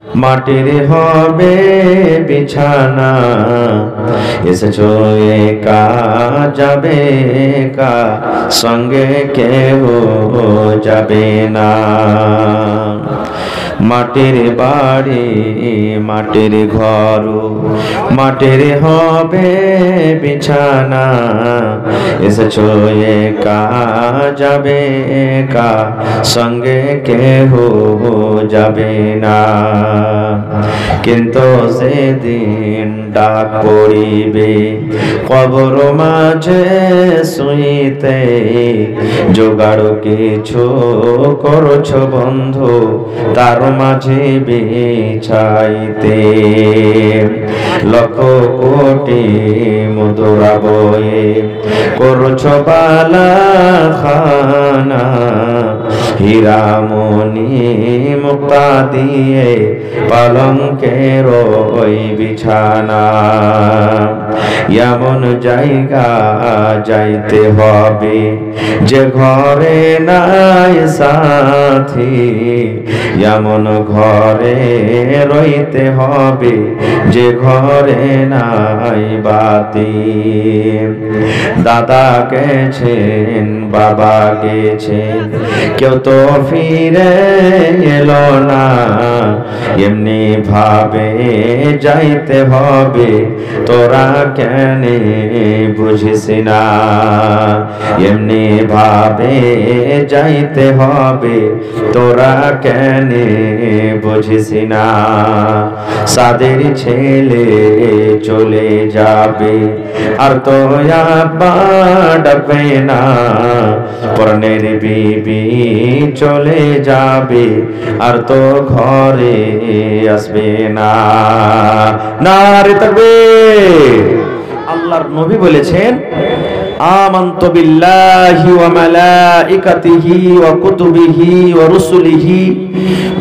মাটির হবে বিছানা, এসেছো একা যাবে একা, সঙ্গে কেউ যাবে না। মাটির বাড়ি মাটির ঘর, মাটির হবে বিছানা, এসেছো একা যাবে একা, সঙ্গে কেহ যাবে না। কিন্তু সেদিন ডাক পড়িবে কবর মাঝে শুইতে, জোগাড় কিছু করছো বন্ধু তার মাঝে বিছাইতে। লক্ষ কোটি মুদ্রা বয়ে করছো বালা খানা, হীরামণি মুক্তা দিয়ে পালঙ্কের ওই বিছানা। এমন জায়গা যাইতে হবে যে ঘরে নাই সাথী, এমন ঘরে রইতে হবে যে ঘরে নাই বাতি। দাদা গেছেন বাবা গেছেন কেউ তো ফিরে এলো না, এমনি ভাবে যাইতে হবে তোরা কেন বুঝিস না। এমনি ভাবে যাইতে হবে তোরা কেন বুঝিস না। সাদের ছেলে চলে যাবে আর তো ডাকবে না, পরনের বিবি চলে যাবে আর তো ঘরে আসবে না। নারে তাকবীর। আল্লাহর নবী বলেছেন, আমানতু বিল্লাহি ওয়া মালাইকাতিহি ওয়া কুতুবিহি ওয়া রুসুলিহি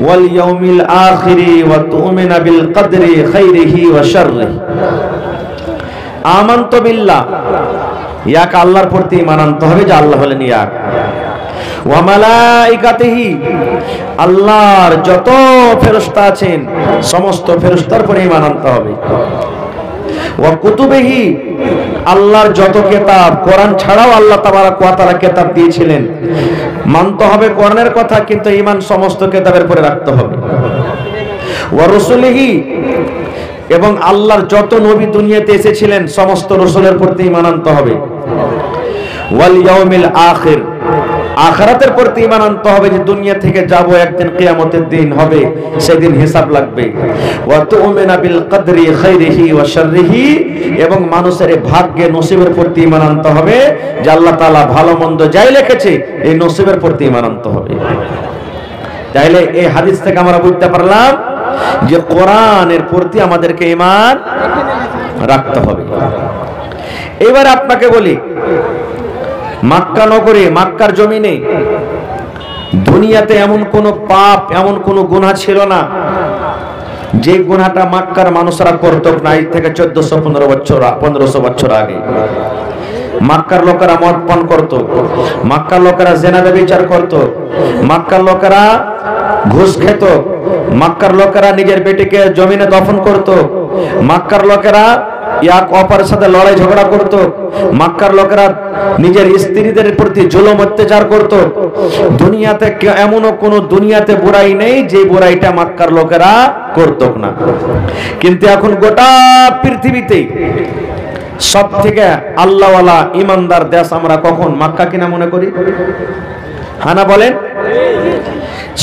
ওয়াল ইয়াউমিল আখিরি ওয়া তু'মিনু বিল কদরি খাইরিহি ওয়া শাররিহি। আমানতু বিল্লাহ, এক আল্লাহর প্রতি ঈমান আনতে হবে যে আল্লাহ হলেন এক। ওয়া মালাইকাতিহি, আল্লাহর যত ফেরেশতা আছেন সমস্ত ফেরেশতার উপর ঈমান আনতে হবে। ওয়া কুতুবিহি, আল্লাহর যত কিতাব, কোরআন ছাড়াও আল্লাহ তাবারাক ওয়া তাআলা কিতাব দিয়েছিলেন, মানতে হবে কোরআনের কথা, কিন্তু ঈমান সমস্ত কিতাবের উপরে রাখতে হবে। ওয়া রাসূলিহি, এবং আল্লাহর যত নবী দুনিয়াতে এসেছিলেন সমস্ত রাসূলের প্রতি ঈমান আনতে হবে। ওয়াল ইয়াউমিল আখির, আখিরাতের প্রতি ঈমান আনতে হবে যে দুনিয়া থেকে যাব, একদিন কিয়ামতের দিন হবে, সেদিন হিসাব লাগবে। ওয়া তু'মিনু বিল কদরি খাইরিহি ওয়া শাররিহি, এবং মানুষের ভাগ্যে নসিবের প্রতি ঈমান আনতে হবে যে আল্লাহ তাআলা ভালো মন্দ যাই লিখেছে এই নসিবের প্রতি ঈমান আনতে হবে। তাইলে এই হাদিস থেকে আমরা বুঝতে পারলাম যে কোরআনের প্রতি আমাদেরকে ঈমান রাখতে হবে। এবার আপনাকে বলি, মক্কা নগরে, মক্কার জমিনে দুনিয়াতে এমন কোন পাপ, এমন কোন গুনাহ ছিল না যে গুনাহটা মক্কার মানুষরা করত না। আজ থেকে 1415 বছর আগে মক্কার লোকেরা মদ পান করত, মক্কার লোকেরা জিনা ব্যভিচার করত, মক্কার লোকেরা ঘুষ খেত, মক্কার লোকেরা নিজের বেটিকে জমিনে দফন করত, মক্কার লোকেরা এক অপরের সাথে লড়াই ঝগড়া করত, মক্কার লোকেরা নিজের স্ত্রীদের প্রতি জুলুম অত্যাচার করত। দুনিয়াতে এমনও কোন দুনিয়াতে বুড়াই নেই যে বুড়াইটা মক্কার লোকেরা করত না। কিন্তু এখন গোটা পৃথিবীতে সব থেকে আল্লাহওয়ালা ইমানদার দেশ আমরা কখন মক্কা কিনা মনে করি? হানা বলেন।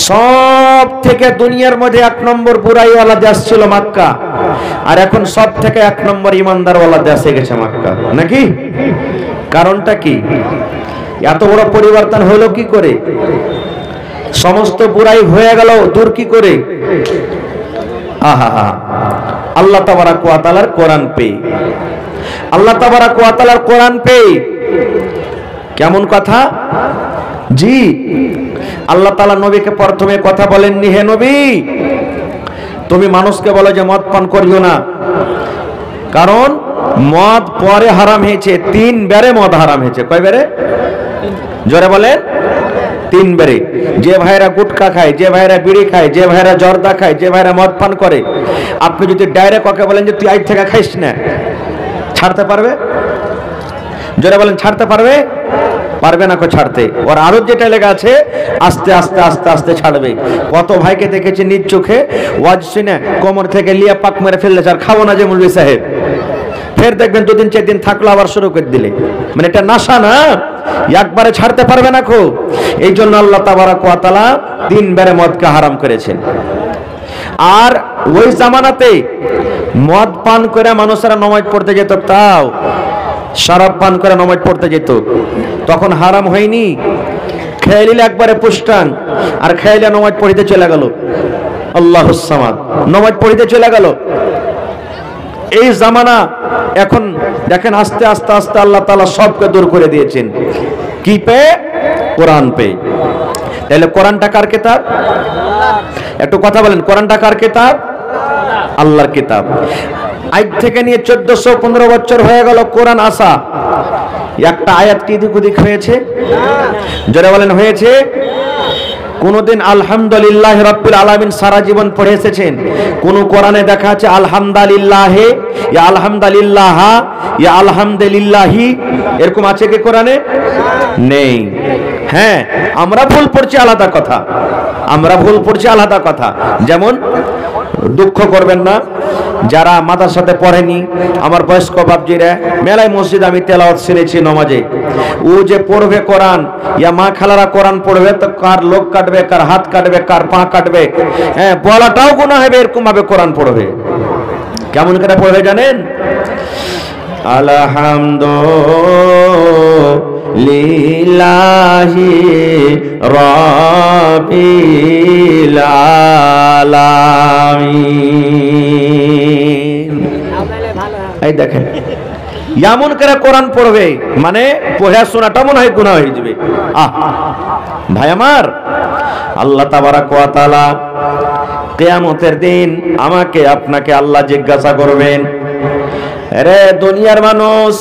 সব থেকে দুনিয়ার মধ্যে 1 নম্বর বুরাইওয়ালা দেশ ছিল মক্কা, আর এখন সব থেকে 1 নম্বর ইমানদারওয়ালা দেশ হয়ে গেছে মক্কা, নাকি? কারণটা কি? এত বড় পরিবর্তন হলো কি করে? সমস্ত বুরাই হয়ে গেল দূর কি করে? আহা, আল্লাহ তাবারাক ওয়া তাআলার কোরআন পেয়ে, আল্লাহ তাবারাক ওয়া তাআলার কোরআন পেয়ে। কেমন কথা? জি, আল্লাহ তাআলা নবীকে প্রথমে কথা বলেননি, হে নবী তুমি মানুষকে বলো যে মদ পান করিও না, কারণ মদ পরে হারাম হয়েছে, 3 বারে মদ হারাম হয়েছে। কয় বারে? জোরে বলেন। তিনবারে। যে ভাইরা গুটখা খায়, যে ভাইরা বিড়ি খায়, যে ভাইরা জর্দা খায়, যে ভাইরা মদ পান করে, আপনি যদি ডাইরেক্ট ওকে বলেন যে তুই আজ থেকে খাইস না, ছাড়তে পারবে? জোরে বলেন, ছাড়তে পারবে? পারবে না কো ছাড়তে। ওর আরো যেটা লেগে আছে আস্তে আস্তে আস্তে আস্তে ছাড়বে। কত ভাইকে দেখেছি নিজ চোখে ওয়াজ শুনে কোমর থেকে লিয়া পাক মেরে ফেললে, আর খাবো না যে মৌলভী সাহেব, ফের দেখবেন 2 দিন 4 দিন থাকলো আবার শুরু করে দিলে। মানে এটা নাশা না, একবারে ছাড়তে পারবে না কো। এই জন্য আল্লাহ তাবারাক ওয়া তাআলা 3 বারে মদকে হারাম করেছেন। আর ওই জামানাতে মদ পান করে মানুষেরা নামাজ পড়তে যেত, তাও শরাব পান করে নামাজ পড়তে যেত, তখন হারাম হয়নি। খেয়ে নিলে একবারে পুষ্টান, আর খেয়ে নামাজ পড়িতে চলে গেল, আল্লাহুস সামাদ, নামাজ পড়িতে চলে গেল। এই জামানা এখন দেখেন আস্তে আস্তে আস্তে আল্লাহ তাআলা সবকে দূর করে দিয়েছেন। কি পে? কোরআন পে। তাহলে কোরআনটা কার কিতাব? একটু কথা বলেন, কোরআনটা কার কিতাব? আল্লাহর কিতাব। আজ থেকে নিয়ে 1415 বছর হয়ে গেল কোরআন আসা, একটা আয়াত কি দিক ওদিক হয়েছে? জোরে বলেন, হয়েছে? কোনদিন আলহামদুলিল্লাহ রাব্বিল আলামিন সারা জীবন পড়ে এসেছেন? কোন কোরআনে দেখা আছে আলহামদুলিল্লাহ ইয়া আলহামদুলিল্লাহ ইয়া আলহামদুলিল্লাহি, এরকম আছে কি কোরআনে? নেই। হ্যাঁ, আমরা ভুল পড়ছি আলাদা কথা, আমরা ভুল পড়ছি আলাদা কথা। যেমন দুঃখ করবেন না যারা মাদ্রাসাতে পড়েনি, আমার বয়স্ক বাপজিরা, মেলায় মসজিদ আমি তেলাওয়াত শুনেছি নমাজে, ও যে পড়বে কোরআন, ইয়া মা খালারা কোরআন পড়বে তো কার লোক কাটবে, কার হাত কাটবে, কার পা কাটবে, হ্যাঁ বলাটাও গুনাহ হবে, এরকম ভাবে কোরআন পড়বে। কেমন করে পড়বে জানেন? আলহামদুলিল্লাহি রাব্বিল আলামিন। এই দেখেন এমন করে কোরআন পড়বে, মানে পড়া শোনাটা মনে হয় গুনাহ হয়ে যাবে। ভাই আমার, আল্লাহ তাবারাক ওয়া তাআলা কিয়ামতের দিন আমাকে আপনাকে আল্লাহ জিজ্ঞাসা করবেন, আরে দুনিয়ার মানুষ,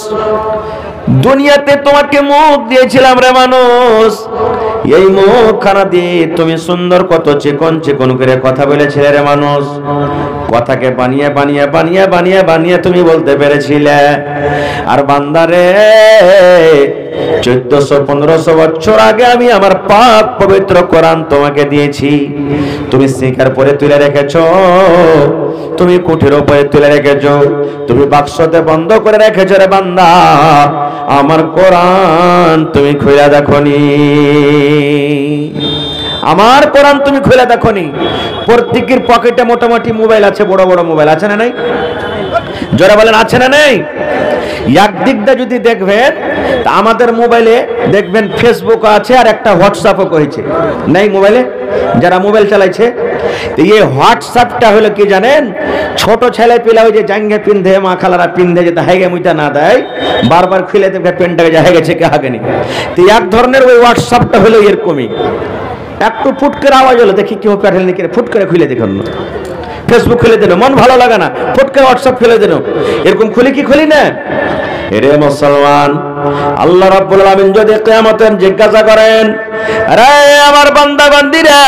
দুনিয়াতে তোমাকে মুখ দিয়েছিলাম রে মানুষ, এই মুখখানা দিয়ে তুমি সুন্দর কত চিকন চিকন করে কথা বলেছিলে রে মানুষ, কথাকে বানিয়ে বানিয়ে বানিয়ে বানিয়ে বানিয়ে তুমি বলতে পেরেছিলে। আর বান্দারে 1400-1500 বছর আগে আমি আমার পাক পবিত্র কোরআন তোমাকে দিয়েছি, তুমি শিকার পরে তুলে রেখেছো, তুমি কুঠির উপরে তুলে রেখেছো, তুমি বাক্সতে বন্ধ করে রেখেছো রে বান্দা, আমার কোরআন তুমি খুলে দেখোনি, আমার কোরআন তুমি খুলে দেখোনি। প্রত্যেকের পকেটে মোটামুটি মোবাইল আছে, বড় বড় মোবাইল আছে না নাই? জোরে বলেন, আছে না নেই? একদিক দিয়ে যদি দেখবেন তা আমাদের মোবাইলে দেখবেন ফেসবুক আছে আর একটা হোয়াটসঅ্যাপও করেছে, নাই মোবাইলে যারা মোবাইল চালাইছে। তো এই হোয়াটসঅ্যাপটা হলো কি জানেন, ছোট ছেলে পেলে ওই যে জাঙ্গে পিন্ধে, মা খালারা পিন্ধে, যেটা হাইগে মুইটা না দেয়, বারবার খুলে দেখবে পেনটাকে যা হেগেছে কে হাগেনি। তো এক ধরনের ওই হোয়াটসঅ্যাপটা হলো এরকমই, একটু ফুট করে আওয়াজ হলো, দেখি কেউ প্যাটেল নিয়ে ফুট করে খুলে দেখুন, ফেসবুক খুলে দিল, মন ভালো লাগে না, ফুট করে হোয়াটসঅ্যাপ খুলে দিল, এরকম খুলি কি খুলি না? এরে মুসলমান, আল্লাহ রাব্বুল আলামিন যদি কিয়ামতে জিজ্ঞাসা করেন, আরে আমার বান্দা বান্দিরা,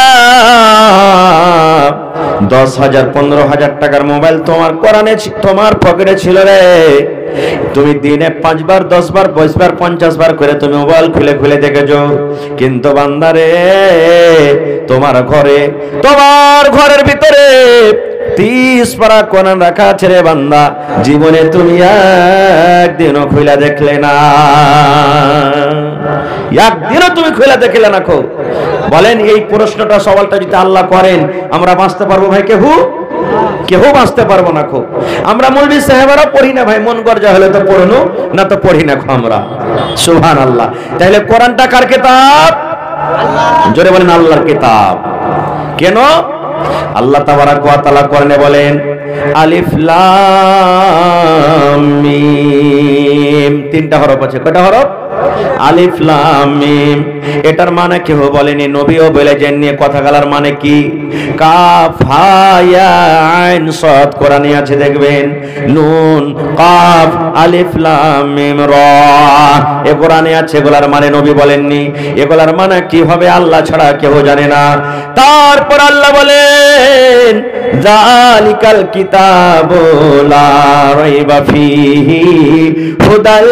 10,000 15,000 টাকার মোবাইল তোমার কোরআনে তোমার পকেটে ছিল রে, তুমি দিনে 5 বার 10 বার 20 বার 50 বার করে তুমি মোবাইল খুলে খুলে দেখেছো, কিন্তু বান্দারে তোমার ঘরের ভিতরে 30 পারা কোরআন রাখা আছে রে বান্দা, জীবনে তুমি একদিনও খুলে দেখলে না, একদিনও তুমি খুলে দেখলে না। বলেন এই প্রশ্নটা, সওয়ালটা যদি আল্লাহ করেন, আমরা বাঁচতে পারবো ভাই? কেউ বাঁচতে পারবো না। আমরা মৌলভী সাহেবেরা পড়ি না ভাই, মন গর্জা হলে তো পড়নো, না তো পড়ি না আমরা। সুবহানাল্লাহ। তাহলে কোরআনটা কার কিতাব? জোরে বলেন, আল্লাহর কিতাব। কেন? আল্লাহ তাবারাক ওয়া তাআলা কোরআনে বলেন, আলিফ লাম মিম, 3টা হরফ আছে। কয়টা হরফ? আলিফ লাম মিম। এটার মানে কেউ বলেনি, নবীও বলেছেন নিয়ে কথা গালার মানে কি? কাফ হা ইয়া আইন সাদ কোরআনে আছে দেখবেন, নুন কাফ আলিফ লাম মিম রা, এ কোরআনে আছে। এগুলার মানে নবী বলেননি, এগুলার মানে কি হবে আল্লাহ ছাড়া কেউ জানে না। তারপর আল্লাহ বলেন জালিকাল কিতাবু লা রাইবা ফীহি হুদাল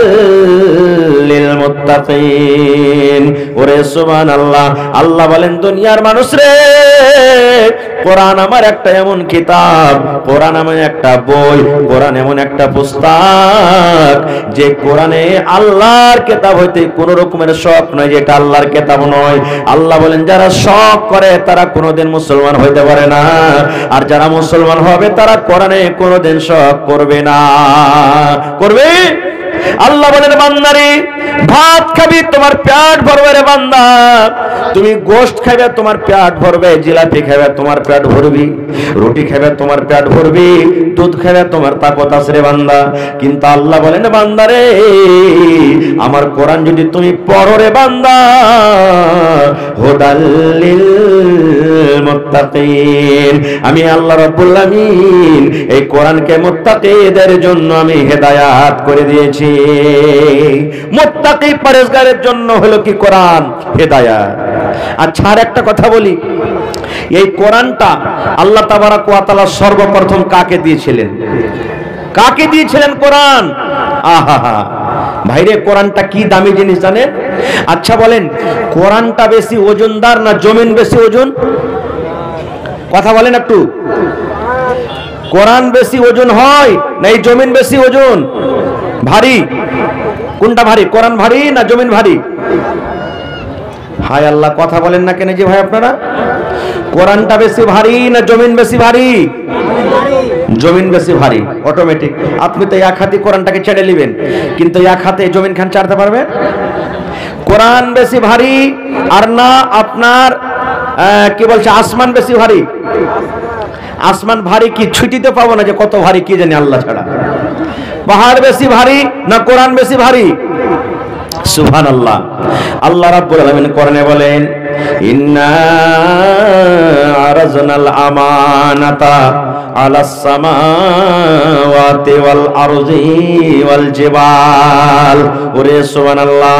লিল মুত্তাকিন। ওরে সুবহানাল্লাহ, আল্লাহ বলেন দুনিয়ার মানুষ রে, কোরআন আমার একটা এমন কিতাব, কোরআন এমন একটা বই, কোরআন এমন একটা পুস্তক যে কোরআনে আল্লাহর কিতাব হইতে কোন রকমের শক নয়, যেটা আল্লাহর কিতাব নয়। আল্লাহ বলেন যারা শক করে তারা কোনোদিন মুসলমান হইতে পারে না, আর যারা মুসলমান হবে তারা কোরআনে কোনোদিন শক করবে না। করবে? আল্লাহ বলেন বান্দারে ভাত খাবি তোমার পেট ভরবে রে বান্দা, তুমি গোশত খাবে তোমার পেট ভরবে, জিলাপি খাবে তোমার পেট ভরবি, রুটি খাবে তোমার পেট ভরবি, দুধ খাবে তোমার তাকত আছে রে বান্দা। কিন্তু আল্লাহ বলেন বান্দারে আমার কোরআন যদি তুমি পড়ো রে বান্দা, হুদাল লিল মুত্তাকিন, আমি আল্লাহ রাব্বুল আমিন এই কোরআনকে মুত্তাকিদের জন্য আমি হেদায়েত করে দিয়েছি। মুত্তাকি পরেজগারের জন্য হলো কি কোরআন হেদায়েত। আচ্ছা আর একটা কথা বলি, এই কোরআনটা আল্লাহ তাবারাক ওয়া তাআলা সর্বপ্রথম কাকে দিয়েছিলেন? কাকে দিয়েছিলেন কোরআন? আহা ভাইরে, কোরআনটা কি দামি জিনিস জানেন? আচ্ছা বলেন, কোরআনটা বেশি ওজনদার না জমিন বেশি ওজন? কথা বলেন একটু। কোরআন বেশি ওজন হয় না এই জমিন বেশি ওজন? ভারী কোনটা ভারী? কোরআন ভারী না জমিন ভারী? হায় আল্লাহ, কথা বলেন না কেন যে ভাই আপনারা? কোরআনটা বেশি ভারী না জমিন বেশি ভারী? জমিন বেশি ভারী অটোমেটিক। আপনি তো এক হাতে কোরআনটাকে ছেড়ে নেবেন, কিন্তু এক হাতে জমিন খান ছাড়তে পারবেন? কোরআন বেশি ভারী আর না আপনার কি বলছে আসমান বেশি ভারী? আসমান ভারী কি ছুটিতে পাবো না যে কত ভারী কি জানি আল্লাহ ছাড়া। পাহাড় বেশি ভারী না কোরআন বেশি ভারী? সুবহানাল্লাহ। আল্লাহ রাব্বুল আলামিন কোরআনে বলেন ইন্না আরাজনাল আমানাতা আলাস সামাওয়াতি ওয়াল আরজি ওয়াল জিবাল। ওরে সুবহানাল্লাহ,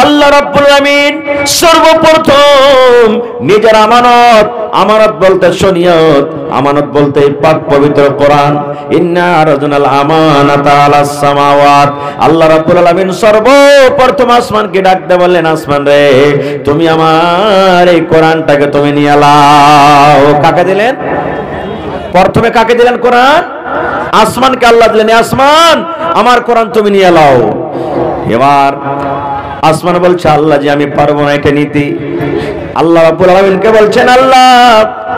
আল্লাহ রাব্বুল আলামিন সর্বপ্রথম নিজের আমানত, আমানত বলতে শরীয়ত, আমানত বলতে পাক পবিত্র কোরআন, ইন্না আরাজনাল আমানাতা আলাস সামাওয়াত, আল্লাহ রাব্বুল আলামিন সর্বপ্রথম আসমানকে ডাকতে বললেন আসমান রে তুমি আমার এই কোরআনটাকে তুমি নিয়ে নাও। কাকে দিলেন? প্রথমে কাকে দিলেন কোরআন? আসমানকে আল্লাহ দিলেন, আসমান আমার কোরআন তুমি নিয়ে নাও। এবার আসমান বলছে আল্লাহ যে আমি পারবো না এটা নিতে। আল্লাহ রাব্বুল আলামিনকে বলছেন আল্লাহ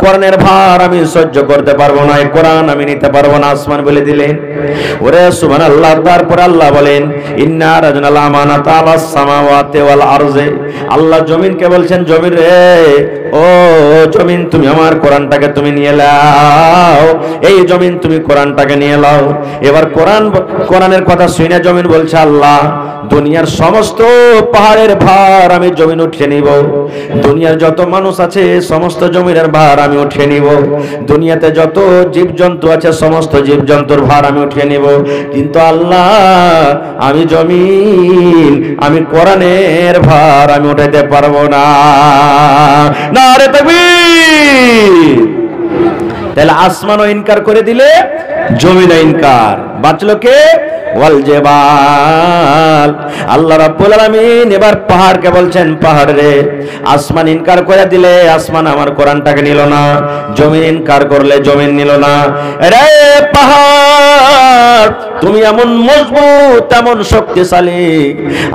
কোরআনের ভার আমি সহ্য করতে পারবো না, এই কোরআন আমি নিতে পারবো না। আসমান বলে দিলেন। ওরে সুবহানাল্লাহ। তারপর আল্লাহ বলেন ইন্না আরাজনাল আমানাতা আলাস সামাওয়াতি ওয়াল আরজি, আল্লাহ জমিনকে বলছেন জমিন রে, ও জমিন তুমি আমার কোরআনটাকে তুমি নিয়ে নাও, এই জমিন তুমি কোরআনটাকে নিয়ে নাও। এবার কোরআনের কথা শুনে জমিন বলছে আল্লাহ দুনিয়ার সমস্ত পাহাড়ের ভার আমি জমিন উঠিয়ে নিব, দুনিয়ার যত মানুষ আছে সমস্ত জমিনের ভার আমি উঠিয়ে নিব, দুনিয়াতে যত জীবজন্তু আছে সমস্ত জীবজন্তুর ভার আমি উঠিয়ে নিব। কিন্তু আল্লাহ আমি জমিন, আমি কোরআনের ভার আমি উঠাইতে পারবো না। নারে তাকবীর। তাহলে আসমানও ইনকার করে দিলে, জমিনও ইনকার, বাঁচলো কে? ওয়াল জিবাল। আল্লাহ রাব্বুল আলামিন এবার পাহাড়কে বলছেন পাহাড় রে, আসমান ইনকার করে দিলে আসমান আমার কোরআনটাকে নিল না, জমিন ইনকার করলে জমিন নিল না। রে পাহাড় তুমি এমন মজবুত এমন শক্তিশালী,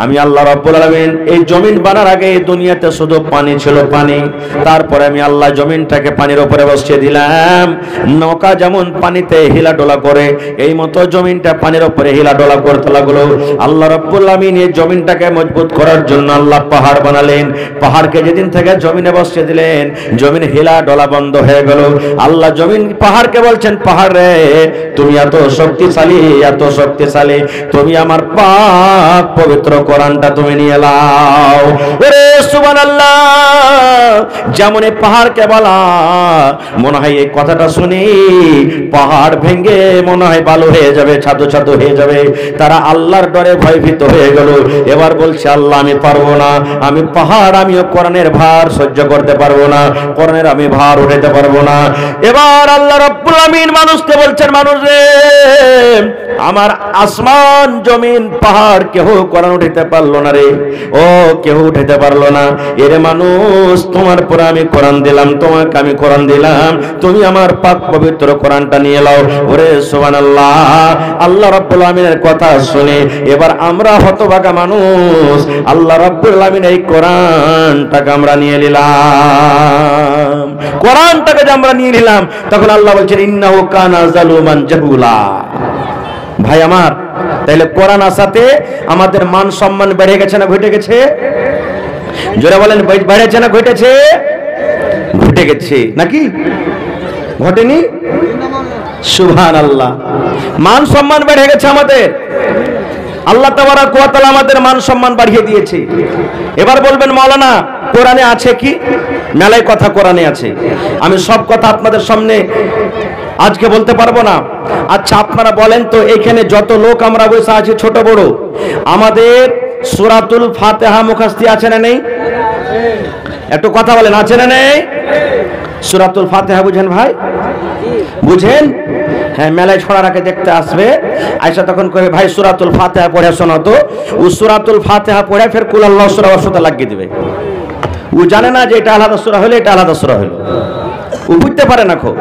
আমি আল্লাহ রাব্বুল আলামিন এই জমিন বানার আগে এই দুনিয়াতে শুধু পানি ছিল, পানি, তারপরে আমি আল্লাহ জমিনটাকে পানির উপরে বসিয়ে দিলাম। নৌকা যেমন পানিতে হিলাডোলা করে এই মতো জমিনটা পানির উপরে হিলাডোলা করতে লাগলো। আল্লাহ রাব্বুল আলামিন এই জমিনটাকে মজবুত করার জন্য আল্লাহ পাহাড় বানালেন। পাহাড়কে যেদিন থেকে জমিনে বসিয়ে দিলেন জমিন হিলাডোলা বন্ধ হয়ে গেল। আল্লাহ জমিন পাহাড়কে বলছেন পাহাড় রে তুমি এত শক্তিশালী এত শক্তিশালী, তুমি আমার পাক পবিত্র কোরআনটা তুমি নিয়ে নাও। ওরে সুবহানাল্লাহ, যেমন এই পাহাড়কে বলা, মনে হয় এই কথাটা শুনি পাহাড় ভেঙে মনে হয় বালু হয়ে যাবে, ছাদু ছাদু হয়ে যাবে। তারা আল্লাহর ডরে ভয়ভীত হয়ে গেল। এবার বলছে আল্লাহ আমি পারবো না, আমি পাহাড়, আমিও কোরআনের ভার সহ্য করতে পারবো না, কোরআনের আমি ভার উঠাতে পারবো না। এবার আল্লাহ রাব্বুল আমিন মানুষকে বলছেন, মানুষ রে, আমার আসমান জমিন পাহাড় কেউ কোরআন উঠাতে পারলো না রে, ও কেউ উঠাতে পারলো না। এরে মানুষ, তোমার পরে আমি কোরআন দিলাম, তোমাকে আমি কোরআন দিলাম, তুমি আমার পাক পবিত্র কোরআনটা নিয়ে নাও। ওরে সুবহানাল্লাহ, আল্লাহ রাব্বুল আমিনের কথা শুনে এবার আমরা হতভাগা মানুষ, আল্লাহ রাব্বুল আমিন এই কোরআনটাকে আমরা নিয়ে নিলাম, কোরআনটাকে যে আমরা নিয়ে নিলাম, তখন আল্লাহ বলছেন ইন্নাহু কানা যালুমান জাহুলা। ভাই আমার, তাহলে কোরআন আসাতে আমাদের মান সম্মান বেড়ে গেছে না ঘটে গেছে? জোরে বলেন, বেড়েছে না ঘটেছে? ঘটে গেছে নাকি ঘটেনি? সুবহানাল্লাহ, মান সম্মান বেড়ে গেছে আমাদের। আল্লাহ তাবারাক ওয়া তাআলা আমাদের মান সম্মান বাড়িয়ে দিয়েছে। এবার বলবেন মাওলানা কোরআনে আছে কি? মেলায় কথা কোরআনে আছে, আমি সব কথা আপনাদের সামনে আজকে বলতে পারবো না। আচ্ছা আপনারা বলেন তো, এখানে যত লোক আমরা বসে আছি ছোট বড়, আমাদের সূরাতুল ফাতিহা মুখস্থ আছে না নেই? একটু কথা বলেন, আছে না নেই? সূরাতুল ফাতিহা বুঝেন ভাই? বুঝেন? হ্যাঁ, মেলায় ছোড়ারাকে দেখতে আসবে, আয়সা তখন কবে ভাই সূরাতুল ফাতিহা পড়ে শোনো তো। ও সূরাতুল ফাতিহা পড়ে ফের কুল আল্লাহু সূরা ওয়াসতা লাগিয়ে দিবে। ও জানে না যে এটা আলাদা সূরা হলো, এটা আলাদা সূরা হলো, ও বুঝতে পারে না। খুব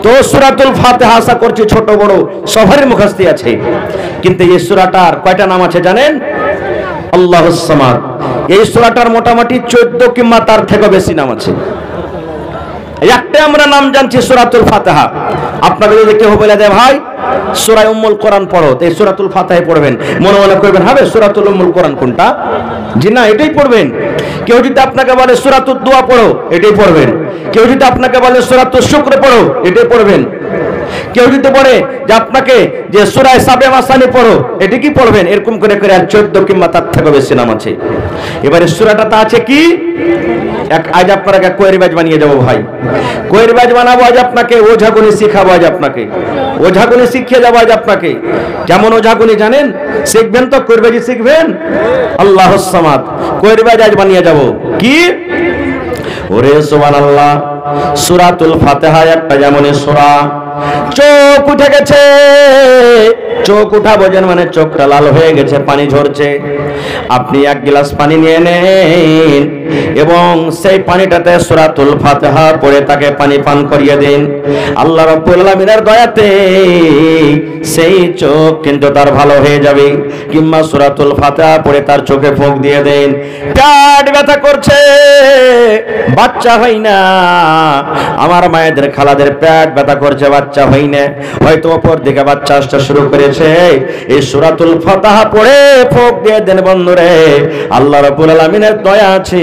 তো সূরাতুল ফাতিহা আশা করছি ছোট বড় সবারই মুখস্থ আছে, কিন্তু এই সূরাটার কয়টা নাম আছে জানেন? আল্লাহুস সামাদ। এই সূরাটার মোটামুটি 14 কিংবা তার থেকে বেশি নাম আছে। একটা আমরা নাম জানছি সূরাতুল ফাতিহা। আপনাকে যদি কেউ বলে দেয় ভাই সূরা উম্মুল কোরআন পড়ো, এই সূরাতুল ফাতিহা পড়বেন, মনে মনে করবেন হবে সূরাতুল উম্মুল কোরআন কোনটা? জি না, এটাই পড়বেন। কেউ যদি আপনাকে বলে সূরাতুদ দুআ পড়ো, এটাই পড়বেন। কেউ যদি আপনাকে বলে সূরাতুশ শুকর পড়ো, এটাই পড়বেন। কেউ যদি বলে যে আপনাকে যে সূরা সাবে মাসানি পড়ো, এটা কি পড়বেন। এরকম করে করে 14 কিংবা তার থেকে বেশি নাম আছে। এবারে সূরাটা আছে কি? আজ আপনাকে কোয়ের ব্যাজ বানিয়ে দেবো ভাই, কোয়ের ব্যাজ বানাবো আজ আপনাকে, ওঝাগুনি শিখাবো আজ আপনাকে, ওঝাগুনি শিখিয়ে যাবো আজ আপনাকে। কেমন ওঝাগুনি জানেন? শিখবেন তো, কোয়ের ব্যাজ শিখবেন। আল্লাহুস সামাদ, কোয়ের ব্যাজ আজ বানিয়ে যাবো। কি? ওরে সুবহানাল্লাহ, সূরাতুল ফাতিহা একটা যেমন সূরা, চোখ উঠে গেছে, চোখ উঠা বোঝেন মানে চোখটা লাল হয়ে গেছে, পানি ঝরছে। আপনি এক গ্লাস পানি নিয়ে নেন এবং সেই পানিটাতে সূরাতুল ফাতিহা পড়ে তাকে পানি পান করিয়ে দিন। আল্লাহ রাব্বুল আলামিনের দয়াতে সেই চোখ কিন্তু তার ভালো হয়ে যাবে। কিংবা সূরাতুল ফাতিহা পড়ে তার চোখে ফুঁক দিয়ে দেন। পেট ব্যথা করছে, বাচ্চা হয় না, আমার মায়েদের খালাদের পেট ব্যথা করছে, বাচ্চা হয় না, হয়তো অপর দিকে বাচ্চা আসতে শুরু করেছে, এই সূরাতুল ফাতিহা পড়ে ফুঁক দিয়ে দেন বন্ধুরে। আল্লাহ রাব্বুল আলামিনের দয়া আছে,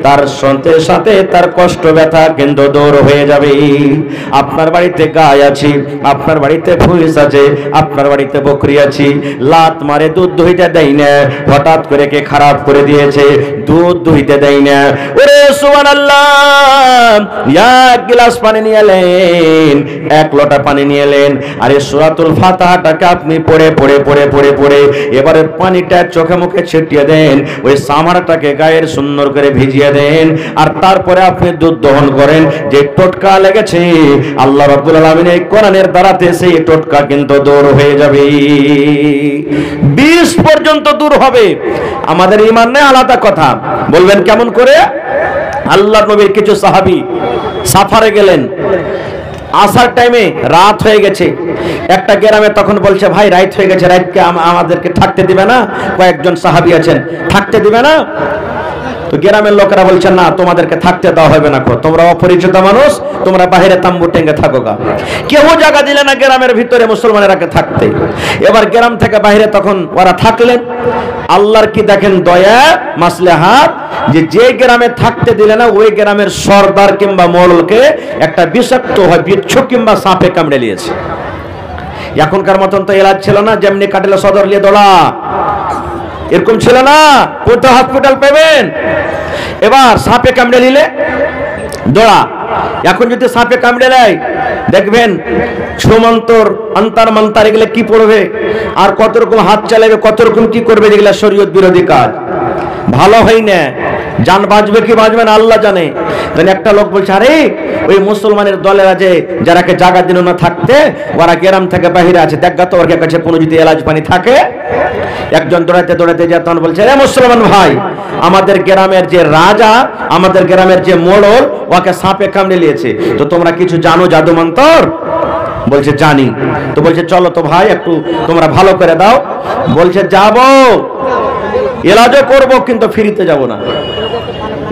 তার সাথে সাথে তার কষ্ট ব্যথা কিন্তু দূর হয়ে যাবে। আপনার বাড়িতে গায় আছে, আপনার বাড়িতে ভুঁইস আছে, আপনার বাড়িতে বকরি আছে, লাত মারে দুধ দইতে দেয় না, হঠাৎ করে কে খারাপ করে দিয়েছে, দুধ দইতে দেয় না। ওরে সুবহানাল্লাহ, এক গ্লাস পানি নিয়ে এলেন, এক লোটা পানি নিয়ে এলেন, আর এই সূরাতুল ফাতিহাটাকে আপনি পড়ে পড়ে পড়ে পড়ে পড়ে এবারে পানিটা চোখে মুখে ছিটিয়ে দেন, ওই সামারটাকে গায়ের সুন্দর করে ভিজিয়ে দেন, আর তারপরে আপনি দুধ দহন করেন। যে টোটকা লেগেছে আল্লাহ রাব্বুল আলামিন এই কোরআনের দ্বারাতে সেই টোটকা কিন্তু দূর হয়ে যাবে, 20 পর্যন্ত দূর হবে। আমাদের ঈমান নেই আলাদা কথা, বলবেন কেমন করে? আল্লাহর নবীর কিছু সাহাবী সাফারে গেলেন, আসার টাইমে রাত হয়ে গেছে, একটা গ্রামে তখন বলছে ভাই রাত হয়ে গেছে, রাতকে আমাদেরকে থাকতে দিবে না? কয়েকজন সাহাবী আছেন, থাকতে দিবে না? তো গ্রামের লোকেরা বলছেন না, তোমাদেরকে থাকতে দেওয়া হবে না, তোমরা অপরিচিত মানুষ, তোমরা বাইরে তাম্বু টেঙ্গে থাকো গা। কেউ জায়গা দিলে না গ্রামের ভিতরে মুসলমানেরাকে থাকতে। এবার গ্রাম থেকে বাইরে তখন ওরা থাকলেন। আল্লাহর কি দেখেন দয়া, মাসলেহাত, যে গ্রামে থাকতে দিলে না ওই গ্রামের সর্দার কিংবা মোড়লকে একটা বিষাক্ত হয় বিচ্ছু কিংবা সাপে কামড়ে নিয়েছে। এখনকার মতন তো এলাজ ছিল না, যেমনি কাটলে সদর নিয়ে দৌড়া, এরকম ছিল না। কোথাও হসপিটাল পাবেন। এবার সাপে কামড়ে নিলে দৌড়া। এখন যদি সাপে কামড়ে নেয় দেখবেন ছুমন্তর অন্তর মন্তর এগুলো কি পড়বে, আর কত রকম হাত চালাবে, কত রকম কি করবে, যেগুলো শরীয়ত বিরোধী কাজ। ভালো হয় না, জান বাঁচবে কি বাঁচবে না আল্লাহ জানে। তাহলে একটা লোক বলছে, আরে ওই মুসলমানের দলের আছে যারাকে জাগা দিন না থাকতে, ওরা গ্রাম থেকে বাহিরে আছে, দেখা তো ওর কাছে কোনো যদি এলাজ পানি থাকে। একজন দৌড়াতে দৌড়াতে যায়, তখন বলছে, রে মুসলমান ভাই, আমাদের গ্রামের যে রাজা, আমাদের গ্রামের যে মোড়ল, ওকে সাপে কামড়ে নিয়েছে, তো তোমরা কিছু জানো জাদু মন্তর? বলছে জানি। তো বলছে চলো তো ভাই একটু তোমরা ভালো করে দাও। বলছে যাবো, এলাজও করবো কিন্তু ফ্রিতে যাব না।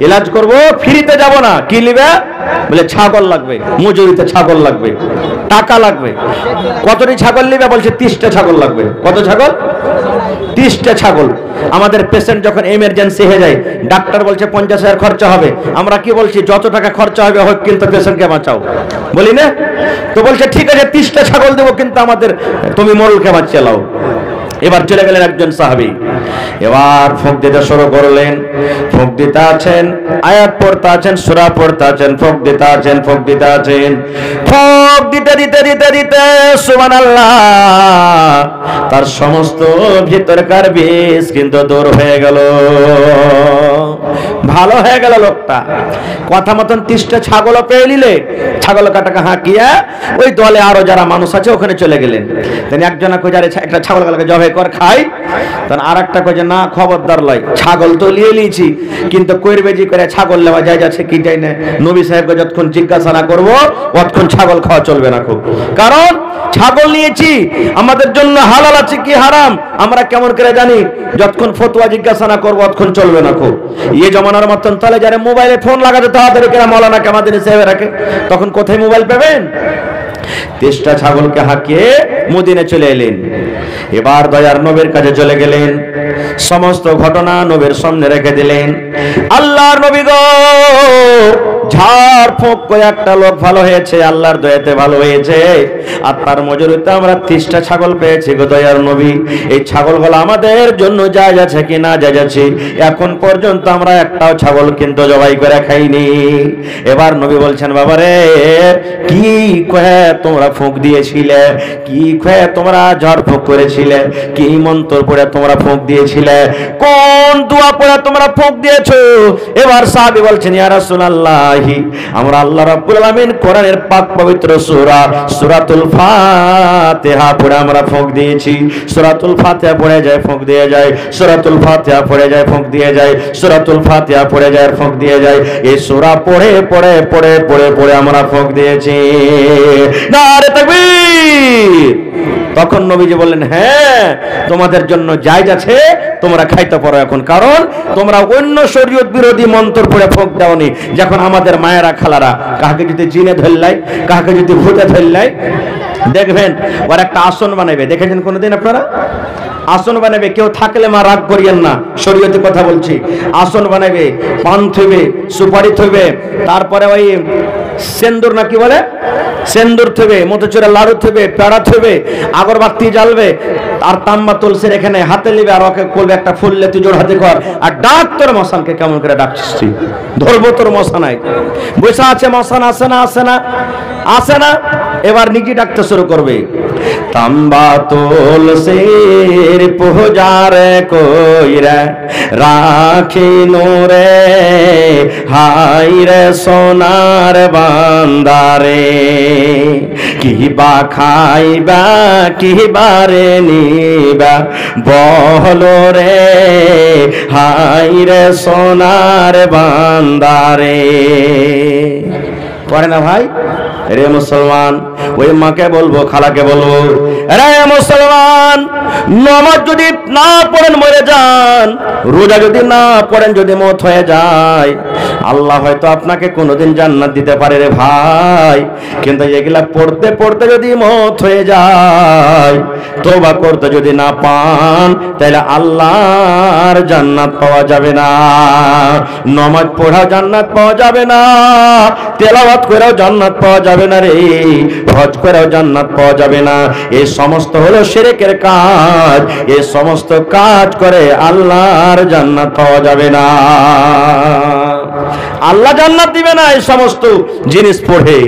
এলাজ করব ফ্রিতে যাব না। কি নিবে? বলে ছাগল লাগবে, মজুরিতে ছাগল লাগবে, টাকা লাগবে। কতটি ছাগল নিবে? বলছে 30টা ছাগল লাগবে। কত ছাগল? 30টা ছাগল। আমাদের পেশেন্ট যখন এমার্জেন্সি হয়ে যায়, ডাক্তার বলছে 50,000 খরচা হবে, আমরা কি বলছি? যত টাকা খরচা হবে হোক, কিন্তু পেশেন্টকে বাঁচাও, বলি না? তো বলছে ঠিক আছে 30টা ছাগল দেবো, কিন্তু আমাদের তুমি মোড়লকে বাঁচাও। এবার চলে গেলেন একজন সাহাবী, এবার ফুঁক দিতে শুরু করলেন। ফুঁক দিতে আছেন, আয়াত পড়তে আছেন, সূরা পড়তে আছেন, ফুঁক দিতে আছেন, ফুঁক দিতে আছেন। ফুঁক দিতে দিতে দিতে দিতে সুবহানাল্লাহ, তার সমস্ত ভিতরকার বিষ কিন্তু দূর হয়ে গেল, ভালো হয়ে গেল লোকটা। কথা মতন 30টা ছাগলও পেয়ে নিলে, ছাগল কাটাকে হাঁকিয়া ওই দলে আরো যারা মানুষ আছে ওখানে চলে গেলেন। তিনি একজনা কই যারে একটা ছাগল কালকে জবাই কর খাই, তখন আর একটা কই যে না খবরদার লয়, ছাগল তো লিয়ে লিয়েছি, কিন্তু কইরবেজি করে ছাগল নেওয়া যায় যাচ্ছে কি যাই না। নবী সাহেবকে যতক্ষণ জিজ্ঞাসা না করবো ততক্ষণ ছাগল খাওয়া চলবে না, খুব। কারণ ছাগল নিয়েছি, আমাদের জন্য হালাল আছে কি হারাম আমরা কেমন করে জানি? যতক্ষণ ফতোয়া জিজ্ঞাসা না করবো ততক্ষণ চলবে না, খুব। এই জমানার মতন তাহলে যারা মোবাইলে ফোন লাগাতে তাড়াতাড়ি কেনা মৌলানা কামাদিন সাহেব রাখে, তখন কোথায় মোবাইল পাবেন? 30টা ছাগলকে হাঁকিয়ে মদিনে চলে এলেন। এবার দয়ার নবীর কাছে চলে গেলেন, সমস্ত ঘটনা নবীর সামনে রেখে দিলেন। আল্লাহর নবী গো, ঝাড় ফুঁক করে একটা লোক ভালো হয়েছে, আল্লাহর দয়াতে ভালো হয়েছে, আর তার মজুরিতে আমরা 30টা ছাগল পেয়েছি গো দয়ার নবী। এই ছাগলগুলো আমাদের জন্য জায়েজ আছে কি না জায়েজ আছে? এখন পর্যন্ত আমরা একটাও ছাগল কিন্তু জবাই করে খাইনি। এবার নবী বলছেন, বাবারে কি কয়ে তোমরা ফুঁক দিয়েছিলে, কি কয়ে তোমরা ঝড় ফুঁক করেছিলে, কি মন্ত্র পড়ে তোমরা ফুঁক দিয়েছিলে, কোন দোয়া পড়ে তোমরা ফুঁক দিয়েছো? এবার সাহাবী বলছেন, ইয়া রাসূলুল্লাহি, আমরা আল্লাহ রাব্বুল আলামিন কোরআনের পাক পবিত্র সূরা সূরাতুল ফাতিহা পড়ে আমরা ফুঁক দিয়েছি। সূরাতুল ফাতিহা পড়ে যায় ফুঁক দিয়ে যায়, সূরাতুল ফাতিহা পড়ে যায় ফুঁক দিয়ে যায়, সূরাতুল ফাতিহা পড়ে যায় ফুঁক দিয়ে যায়। এই সূরা পড়ে পড়ে পড়ে পড়ে পড়ে আমরা ফুঁক দিয়েছি। নারে তাকবীর! তখন নবীজি বললেন, হ্যাঁ তোমাদের জন্য জায়েজ আছে, তোমরা খাইতে পারো এখন, কারণ তোমরা অন্য শরীয়ত বিরোধী মন্ত্র পড়ে ফুঁক দাওনি। যখন আমাদের মায়েরা খালারা কাকে যদি জিনে ধরলাই, কাকে যদি ভূতে ধরলাই, দেখবেন ওর একটা আসন বানাবে, দেখেছেন কোনোদিন আপনারা? আসন বানাবে, কেউ থাকলে মা রাগ করিয়েন না, শরীয়তে কথা বলছি। আসন বানাবে, পান থইবে, সুপারি থইবে, তারপরে ওই সেন্দুর না কি বলে, সেন্দুর থইবে, মতিচুরের লাড়ু থইবে, পেড়া থইবে, আগরবাতি জ্বালবে, আর তাম্বা তুলসির এখানে হাতে নিবে, আর ওকে বলবে একটা ফুল লে তুই জোর হাতে কর, আর ডাক তোর মশানকে। কেমন করে ডাকছিস তুই? ধরবো তোর মশানায়। বসে আছে মশান, আসে না আসে না আসে না, এবার নিজে ডাকতে শুরু করবে, তাম্বা তুলসির পূজারে কইরা রাখি নোরে, হাই রে সোনার বান্দারে, কিবা খাইবা কিবারে নিবা বলো রে, হাই রে সোনার বান্দারে। পড়ে না ভাই? রে মুসলমান, ওই মাকে বলবো, খালাকে বলবো, রে মুসলমান, নামাজ যদি না পড়েন মরে যান, রোজা যদি না পড়েন যদি মত হয়ে যায়, আল্লাহ হয়তো আপনাকে কোনোদিন জান্নাত দিতে পারে রে ভাই, কিন্তু এগুলা পড়তে পড়তে যদি মওত হয়ে যায়, তওবা করতে যদি না পান, তাহলে আল্লাহর জান্নাত পাওয়া যাবে না। নামাজ পড়া জান্নাত পাওয়া যাবে না, তেলাওয়াত করেও জান্নাত পাওয়া যাবে না রে, হজ করেও জান্নাত পাওয়া যাবে না। এই সমস্ত হলো শিরকের কাজ, এই সমস্ত কাজ করে আল্লাহর জান্নাত পাওয়া যাবে না। আল্লাহ জান্নাত দিবে না এই সমস্ত জিনিস পড়ে।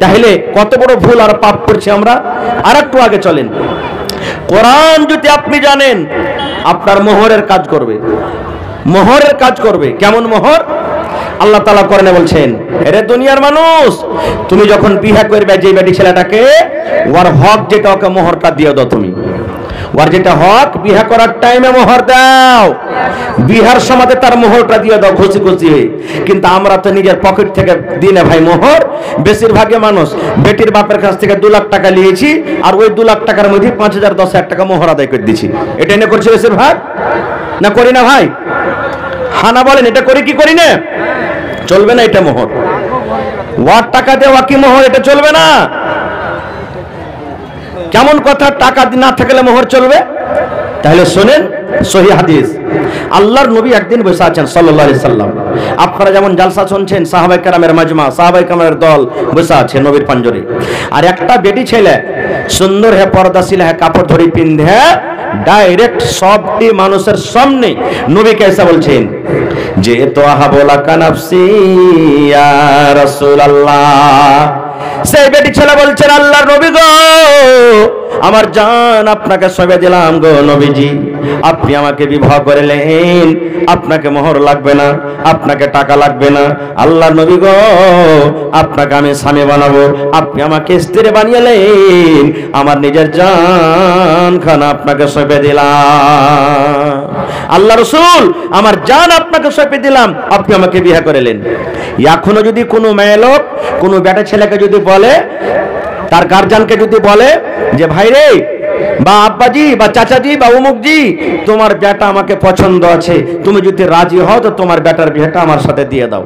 তাহলে কত বড় ভুল আর পাপ করছি আমরা। আর একটু আগে চলেন, কোরআন যদি আপনি জানেন, আপনার মোহরের কাজ করবে, মোহরের কাজ করবে। কেমন মোহর? আল্লাহ তাআলা কোরআনে বলছেন, এরে দুনিয়ার মানুষ, তুমি যখন বিয়ে করবে যে বেটি ছেলেটাকে, ওর হক যেটা, ওকে মোহরটা দিয়ে দাও। তুমি ওর যেটা হক, বিয়ে করার টাইমে মোহর দাও, বিহার সমাজে তার মোহরটা দিয়ে দাও খুশি খুশি হয়ে। কিন্তু আমরা তো নিজের পকেট থেকে দিনে ভাই মোহর। বেশিরভাগই মানুষ বেটির বাপের কাছ থেকে 2 লাখ টাকা নিয়েছি, আর ওই 2 লাখ টাকার মধ্যে 5,000 10,000 টাকা মোহর আদায় করে দিচ্ছি। এটা এনে করছে বেশিরভাগ, না করি না ভাই? হানা বলেন, এটা করি কি করি না? চলবে না এটা মোহর। ওয়ার টাকা দেওয়া কি মোহর? এটা চলবে না। কেমন কথা, টাকা না থাকলে মোহর চলবে? তাহলে শোনেন সহিহ হাদিস। আল্লাহর নবী একদিন বসে আছেন সাল্লাল্লাহু আলাইহি সাল্লাম। আপনারা যেমন জালসা শুনছেন, সাহাবায়ে কেরামের মাজমা, সাহাবায়ে কেরামের দল বসে আছে নবীর পাঞ্জরে। আর একটা বেটি ছেলে সুন্দর হে, পর্দাশীল হে, কাপড় ধরে পিন্ধে ডাইরেক্ট সবটি মানুষের সামনে নবীকে এসে বলছেন যে তো আহাবলা কানাফসি ইয়া রাসূলুল্লাহ। সেই বেটি ছেলে বলছেন, আল্লাহর নবী গো, আমার জান আপনাকে সঁপে দিলাম গো নবীজি, আপনি আমাকে বিবাহ করলেন, আপনাকে মোহর লাগবে না, আপনাকে টাকা লাগবে না। আল্লাহর নবী গো, আপনাকে আমি স্বামী বানাবো, আপনি আমাকে স্ত্রী বানিয়েলেন, আমার নিজের জান খানা আপনাকে সঁপে দিলাম। আল্লাহ রাসূল, আমার জান আপনাকে সঁপে দিলাম, আপনি আমাকে বিয়ে করলেন। এখনো যদি কোনো মেয়ে লোক কোনো বেটা ছেলেকে যদি বলে, তার গার্জিয়ানকে যদি বলে যে ভাই রে, বা আব্বাজি, বা চাচাজি, বা অমুকজি, তোমার বেটা আমাকে পছন্দ আছে, তুমি যদি রাজি হও তো তোমার বেটার বিয়েটা আমার সাথে দিয়ে দাও,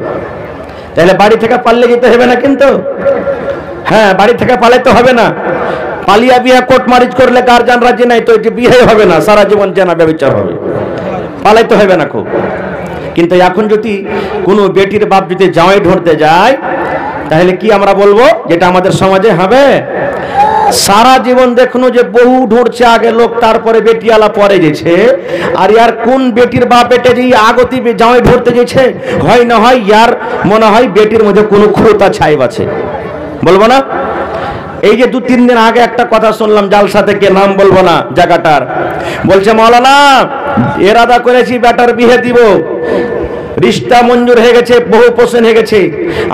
তাহলে বাড়ি থেকে পালিয়ে যেতে হবে না কিন্তু। হ্যাঁ, বাড়ি থেকে পালাতে হবে না। পালিয়া বিয়ে কোর্ট ম্যারেজ করলে গার্জিয়ান রাজি নাই তো এটি বিয়ে হবে না, সারা জীবন জানা ব্যভিচার হবে। পালাইতে হবে না খুব। কিন্তু এখন যদি কোনো বেটির বাপ যদি জামাই ধরতে যায়, তাহলে কি আমরা বলবো, যেটা আমাদের সমাজে হবে? সারা জীবন দেখুন যে বহু ঢুরছে আগে লোক, তারপরে বেটিয়ালা পরে গেছে। আর ইয়ার কোন বেটির বাপ বেটে যে আগতি জামাই ধরতে গেছে, হয় না হয় ইয়ার মনে হয় বেটির মধ্যে কোনো ক্ষুরতা ছাইব আছে, বলবো না? এই যে 2-3 দিন আগে একটা কথা শুনলাম জালসা থেকে, নাম বলবো না জায়গাটার, বলছে মাওলানা এরাদা করেছি বেটার বিয়ে দিব, রিশতা মঞ্জুর হয়ে গেছে, বহু পছন্দ হয়ে গেছে।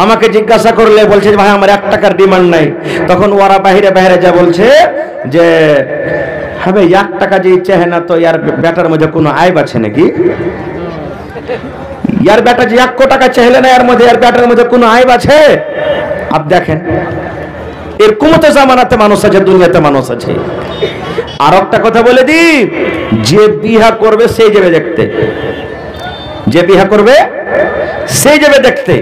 আমাকে জিজ্ঞাসা করলে বলছে ভাই আমার 1 টাকার ডিমান্ড নাই। তখন ওরা বাইরে বাইরে যা বলছে যে হবে 1 টাকা যে চাহে না, তো ইয়ার বেটার মধ্যে কোনো আইব আছে নাকি? ইয়ার বেটা যে 1 টাকা চাইলে না, এর মধ্যে ইয়ার বেটার মধ্যে কোনো আইব আছে? আপ দেখেন, এরকম তো জামানাতে মানুষ আছে, দুনিয়াতে মানুষ আছে। আর একটা কথা বলে দি, যে বিয়া করবে সেই যাবে দেখতে, যে বিয়া করবে সেই যাবে দেখতে।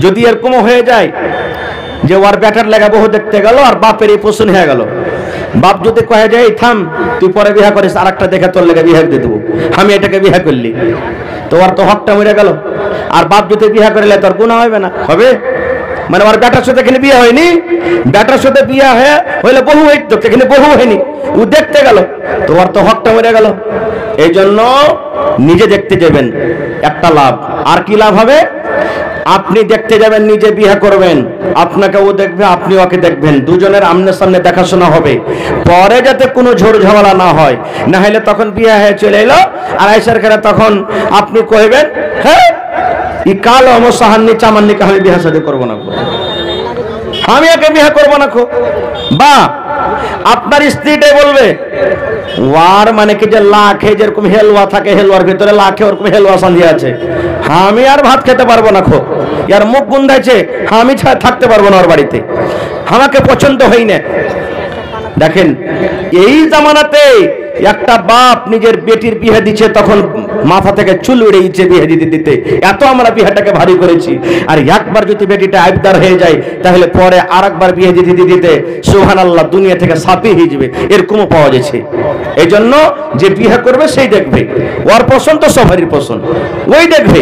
যদি এরকম হয়ে যায় যে ওর বেটার লাগা বহু দেখতে গেল, আর বাপের এই পছন্দ হয়ে গেল, বাপ যদি কয়ে যায় থাম তুই পরে বিয়া করিস, আর একটা দেখে তোর লেগে বিয়া দিয়ে দেবো, আমি এটাকে বিয়া করলি, তো ওর তো হকটা মরে গেল। আর বাপ যদি বিয়া করলে তোর গুনাহ হবে না? হবে। মানে ওর বেটার সাথে এখানে বিয়ে হয়নি, বেটার সাথে বিয়ে হইলে বহু হইতো, এখানে বহু হয়নি, ও দেখতে গেল, তো ওর তো হকটা মরে গেল। এই জন্য নিজে দেখতে যাবেন, একটা লাভ। আর কি লাভ হবে? আপনি দেখতে যাবেন, নিজে বিয়ে করবেন, আপনাকে ও দেখবে, আপনি ওকে দেখবেন, দুজনের আমনে সামনে দেখাশোনা হবে, পরে যাতে কোনো ঝড় ঝামেলা না হয়। না হলে তখন বিয়ে হয়ে চলে এলো, আর আইসার করে তখন আপনি কইবেন হ্যাঁ ই কালো আমার সাহান্নি চামান্নি কে আমি বিয়ে সাথে করবো না, আমি একে বিয়ে করবো না। বা আপনার স্ত্রীটাই বলবে ওয়ার মানে কি যে লাখে যেরকম হেলুয়া থাকে, হেলুয়ার ভিতরে লাখে ওরকম হেলুয়া সাঁধিয়ে আছে, আমি আর ভাত খেতে পারবো না, ইয়ার মুখ গুন্ধাইছে, আমি থাকতে পারবো না ওর বাড়িতে, আমাকে পছন্দ হই না। দেখেন এই জামানাতে একটা একটা বাপ নিজের বেটির বিয়ে দিচ্ছে তখন মাথা থেকে চুল উড়ে দিচ্ছে বিয়ে দিতে দিতে, এত আমরা বিয়েটাকে ভারী করেছি। আর একবার যদি বেটিটা আইবদার হয়ে যায় তাহলে পরে আরেকবার বিয়ে দিতে দিতে সুবহানাল্লাহ দুনিয়া থেকে সাফি হয়ে যাবে, এরকমও পাওয়া যাচ্ছে। এই জন্য যে বিয়ে করবে সেই দেখবে, ওর পছন্দ সবারই পছন্দ, ওই দেখবে।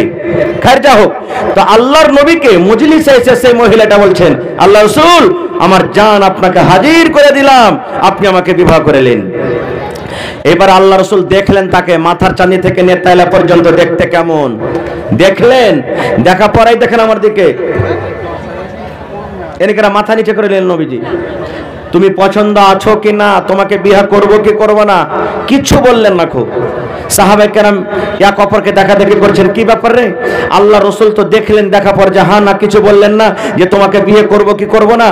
খায়ের যা হোক, তো আল্লাহর নবীকে মজলিসে এসে সেই মহিলাটা বলছেন, আল্লাহ রাসূল আমার জান আপনাকে হাজির করে দিলাম, আপনি আমাকে বিবাহ করলেন। এবার আল্লাহ রাসূল দেখলেন তাকে মাথার চাঁদি থেকে নেতাইলা পর্যন্ত দেখতে কেমন দেখলেন, দেখা পরেই দেখেন আমার দিকে এনেকেরা মাথা নিচে করে নিলেন, নবীজি তুমি পছন্দ আছো কি না, তোমাকে বিয়ে করব কি করব না, কিচ্ছু বললেন না। খুব সাহাবায়ে কেরাম এক অপরকে দেখা দেখি করছেন, কি ব্যাপার রে, আল্লাহ রাসূল তো দেখলেন, দেখা পর যে হ্যাঁ না কিছু বললেন না যে তোমাকে বিয়ে করব কি করব না।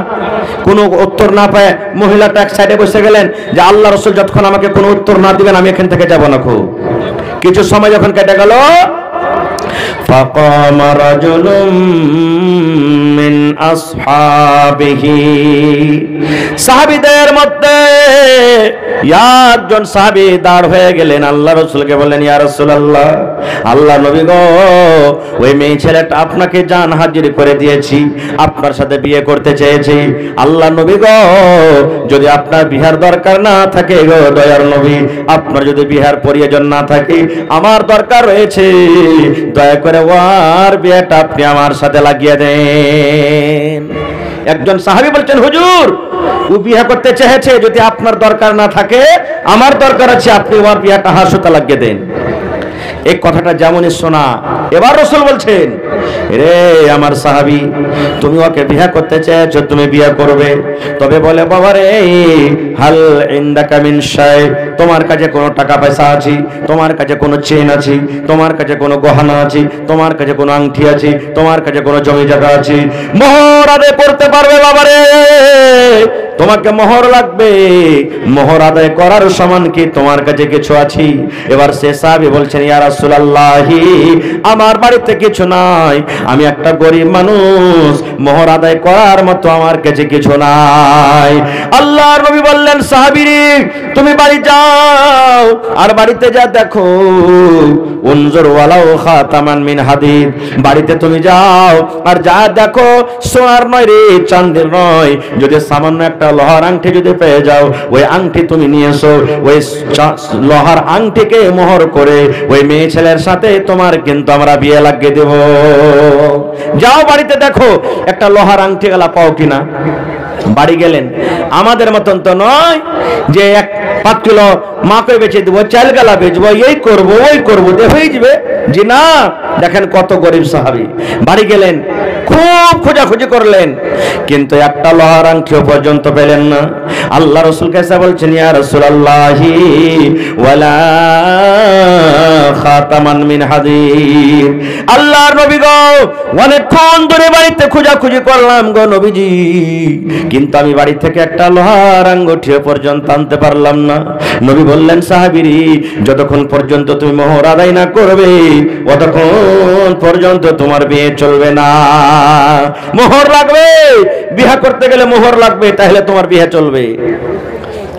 কোনো উত্তর না পায় মহিলাটা এক সাইডে বসে গেলেন যে আল্লাহ রাসূল যতক্ষণ আমাকে কোনো উত্তর না দিবেন আমি এখান থেকে যাব না। খুব কিছু সময় যখন কেটে গেল, فقام رجل من أصحابه সাহাবীদের মধ্যে একজন সাহাবী দাঁড় হয়ে গেলেন, আল্লাহ রাসূলকে বললেন, ইয়া রাসূলুল্লাহ, আল্লাহ নবী গো, ওই মেয়ে ছেলেটা আপনাকে জান হাজির করে দিয়েছি, আপনার সাথে বিয়ে করতে চেয়েছি। আল্লাহ নবী গো, যদি আপনার বিহার দরকার না থাকে গো দয়ার নবী, আপনার যদি বিহার প্রয়োজন না থাকে, আমার দরকার রয়েছে, দয়া করে ওর বিয়েটা আপনি আমার সাথে লাগিয়ে দেন। একজন সাহাবী বলছেন, হুজুর ও বিয়ে করতে চেয়েছে, যদি আপনার দরকার না থাকে আমার দরকার আছে, আপনি ওর বিয়েটা হাসুতা লাগিয়ে দেন। এই কথাটা যেমনই শোনা, এবার রাসূল বলছেন, রে আমার সাহাবী, তুমি ওকে বিয়ে করতে চেয়েছো, তুমি বিয়ে করবে, তবে বলে বাবা রে, হাল ইনদাকা মিন শাই, তোমার কাছে কোনো টাকা পয়সা আছে, তোমার কাছে কোনো চেন আছে, তোমার কাছে কোনো গহনা আছে, তোমার কাছে কোনো আংটি আছে, তোমার কাছে কোনো জমি জায়গা আছে, মোহর আদায় করতে পারবে বাবা রে, তোমাকে মোহর লাগবে, মোহর আদায় করার সমান কি তোমার কাছে কিছু আছে? এবার সে সাহাবী বলছেন, ইয়া রাসূলুল্লাহ, আমার বাড়িতে কিছু নাই, আমি একটা গরিব মানুষ, মোহর আদায় করার মতো আমার কাছে কিছু নাই। আল্লাহর নবী বললেন, সাহাবী তুমি বাড়ি যাও, আর বাড়িতে যা দেখো, উনজুর ওয়ালাউ খাতামান মিন হাদিদ, বাড়িতে তুমি যাও আর যা দেখো, সোনার নয় রে, চাঁদের নয়, যদি সামান্য একটা লোহার আংটি যদি পেয়ে যাও, ওই আংটি তুমি নিয়ে এসো, ওই লোহার আংটিকে মোহর করে ওই মেয়ে ছেলের সাথে তোমার কিন্তু আমরা বিয়ে লাগিয়ে দেব। যাও বাড়িতে দেখো একটা লোহার আংটি গেলা পাও কিনা। বাড়ি গেলেন, আমাদের মতন তো নয় যে 5 কিলো মাকে বেচে দেবো, চাল গালা বেচবো, এই করবো ওই করবো, হয়ে যাবে, জি না। দেখেন কত গরিব সাহাবী। বাড়ি গেলেন, খুব খোঁজাখুঁজি করলেন, কিন্তু একটা লোহার আংটিও পর্যন্ত পেলেন না। আল্লাহ রাসূল কাছে বলছেন, ইয়া রাসূলুল্লাহ, ওয়ালা খাতামান মিন হাদিদ, আল্লাহর নবী গো, অনেকক্ষণ ধরে বাড়িতে খোঁজাখুঁজি করলাম গো নবীজি, কিন্তু আমি বাড়ি থেকে একটা লোহার আঙ্গুঠিও পর্যন্ত আনতে পারলাম না। নবী বললেন, সাহাবীরি, যতক্ষণ পর্যন্ত তুমি মোহর আদায় না করবে ততক্ষণ পর্যন্ত তোমার বিয়ে চলবে না। মোহর লাগবে, বিয়ে করতে গেলে মোহর লাগবে, তাহলে তোমার বিয়ে চলবে।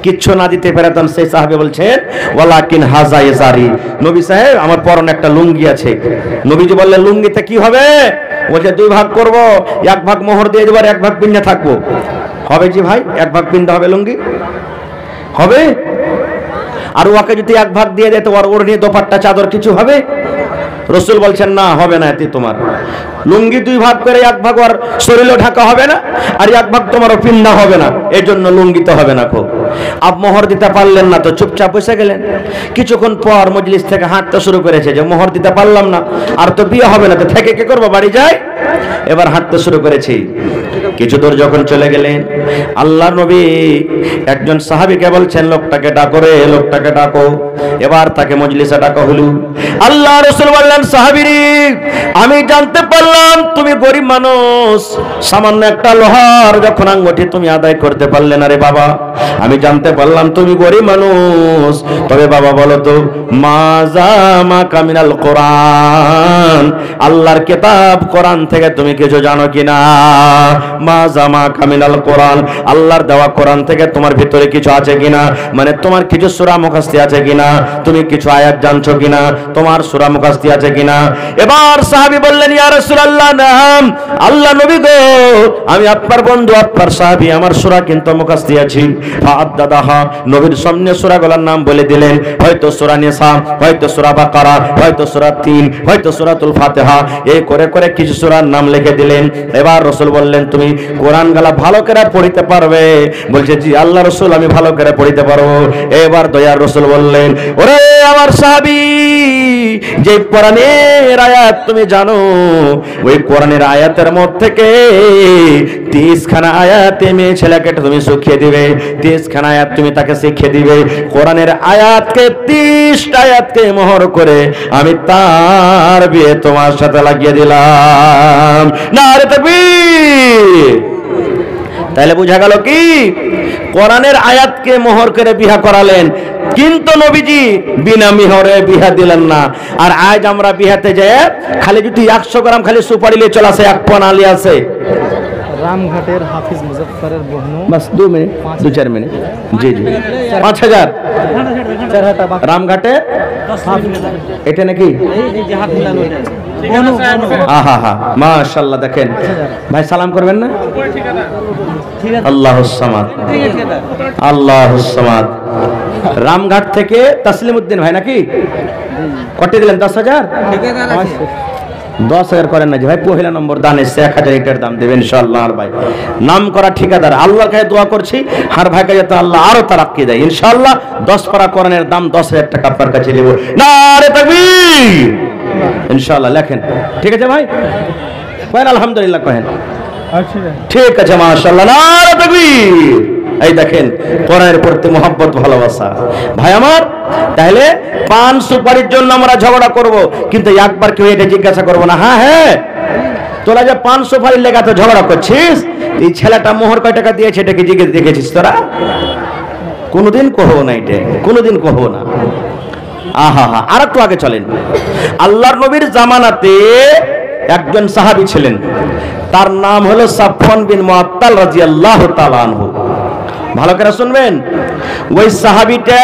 কিচ্ছু না দিতে পেরেছেন সেই সাহাবী বলছেন, ওয়ালাকিন হাজা ইজারি, নবী সাহেব আমার পরনে একটা লুঙ্গি আছে। নবীজি বললেন, লুঙ্গিতে কি হবে? বলছে 2 ভাগ করব, 1 ভাগ মোহর দিয়ে দেব আর 1 ভাগ পিন্না থাকবো। হবে জি ভাই, 1 ভাগ পিন্না হবে, লুঙ্গি হবে। আর ওকে যদি 1 ভাগ দিয়ে দেয় তো ওর নিয়ে দোপাট্টা চাদর কিছু হবে? রাসূল বলছেন, না হবে না, এতে তোমার লুঙ্গি 2 ভাগ করে 1 ভাগ ওর শরীরে ঢাকা হবে না, আর 1 ভাগ তোমারও পিন্না হবে না, এই জন্য লুঙ্গিতে হবে না। খুব আপ মোহর দিতে পারলেন না তো চুপচাপ বসে গেলেন। কিছুক্ষণ পর মজলিস থেকে হাঁটতে শুরু করেছে যে মোহর দিতে পারলাম না, আর তো বিয়ে হবে না, তো থেকে কি করবো, বাড়ি যাই। এবার হাঁটতে শুরু করেছি। কিছু দূর যখন চলে গেলেন, আল্লাহর নবী একজন সাহাবীকে বলছেন, লোকটাকে ডাকো রে, লোকটাকে ডাকো। এবার তাকে মজলিসে ডাকা হলো। আল্লাহ রাসূল বললেন, সাহাবীরি, আমি জানতে পারলাম তুমি গরিব মানুষ, সামান্য একটা লোহার যখন আঙ্গুঠি তুমি আদায় করতে পারলে না রে বাবা, আমি জানতে পারলাম তুমি গরিব মানুষ। তবে বাবা বলো তো, মাজা মা কামিনাল কোরআন, আল্লাহর কিতাব কোরআন থেকে তুমি কিছু জানো কিনা? মা জামা কামিনাল কোরআন, আল্লাহর দেওয়া কোরআন থেকে তোমার ভিতরে কিছু আছে কিনা, মানে তোমার কিছু সূরা মুখস্থ আছে কিনা, তুমি কিছু আয়াত জানছো কিনা, তোমার সূরা মুখস্থ আছে কিনা। এবার সাহাবী বললেন ইয়া রাসূলুল্লাহ নাম, আল্লাহ নবী গো আমি আপনার বন্ধু, আপনার সাহাবী, আমার সূরা কিন্তু মুখস্থ আছে। ফাআদ্দাদাহা, নবীর সামনে সূরাগুলোর নাম বলে দিলেন, হয়তো সূরা নিসা, হয়তো সূরা বাকারা, হয়তো সূরা 3, হয়তো সূরাতুল ফাতিহা, এই করে করে কিছু সূরার নাম লিখে দিলেন। এবার রাসূল বললেন তুমি কোরআন গালা ভালো করে পড়তে পারবে? বলছে জি আল্লাহ রাসূল আমি ভালো করে পড়তে পারবো। এবার দয়ার রাসূল বললেন ওরে আমার সাহাবী, যে কোরআনের আয়াত তুমি জানো, ওই কোরআনের আয়াতের মধ্যে থেকে 30 খানা আয়াত মেয়ে ছেলেকে তুমি শিখিয়ে দিবে, 30 খানা আয়াত তুমি তাকে শিখিয়ে দিবে। কোরআনের আয়াতকে 30টা আয়াতকে মোহর করে আমি তার বিয়ে তোমার সাথে লাগিয়ে দিলাম। নারে তাকবীর। তাহলে বোঝা গেল কি কোরআনের আয়াতকে মোহর করে বিয়া করালেন, কিন্তু নবীজি বিনা মিহরে বিয়া দিলেন না। আর আজ আমরা বিয়াতে যাই খালি যদি 100 গ্রাম খালি সুপারি নিয়ে চলে আসে, 1 পণ আলি আছে, রামঘাটের হাফিজ মুজফফরের বহনু, বাস 2 মিনিট 2-4 মিনিট, জি জি 5000 রামঘাটে এটা নাকি মাশাআল্লাহ। দেখেন ভাই সালাম করবেন না? আল্লাহুস সামাদ, আল্লাহুস সামাদ। রামঘাট থেকে তাসলিমউদ্দিন ভাই নাকি? কত দিলেন? 10,000 10,000 করেন না যে ভাই, পহেলা নম্বর দানে 1000 এটার দাম দেবেন ইনশাআল্লাহ। আর ভাই নাম করা ঠিকাদার, আল্লাহর কাছে দোয়া করছি আর ভাইকে যাতে আল্লাহ আরো তারাক্কি দেয় ইনশাআল্লাহ। 10 পারা কোরআনের দাম 10,000 টাকা আপনার কাছে দেব। নারে তাকবীর ইনশাআল্লাহ। লেখেন ঠিক আছে ভাই, কহেন আলহামদুলিল্লাহ কহেন, ঠিক আছে মাশাআল্লাহ। নারে তাকবীর। এই দেখেন কোরআনের প্রতি মহব্বত ভালোবাসা ভাই আমার। তাহলে পান সুপারির জন্য আমরা ঝগড়া করব, কিন্তু একবার কেউ এটা জিজ্ঞাসা করবো না হ্যাঁ হ্যাঁ তোরা যে পান সুপারির লেগা তো ঝগড়া করছিস, এই ছেলেটা মোহর কয় টাকা দিয়েছে এটাকে জিজ্ঞেস দেখেছিস তোরা? কোনোদিন কহবো না, এটা কোনোদিন কহবো না। আহা হা। আর একটু আগে চলেন, আল্লাহর নবীর জামানাতে একজন সাহাবী ছিলেন, তার নাম হলো সাফওয়ান বিন মুআত্তাল রাদিয়াল্লাহু তাআলা আনহু। ভালো করে শুনবেন, ওই সাহাবীটা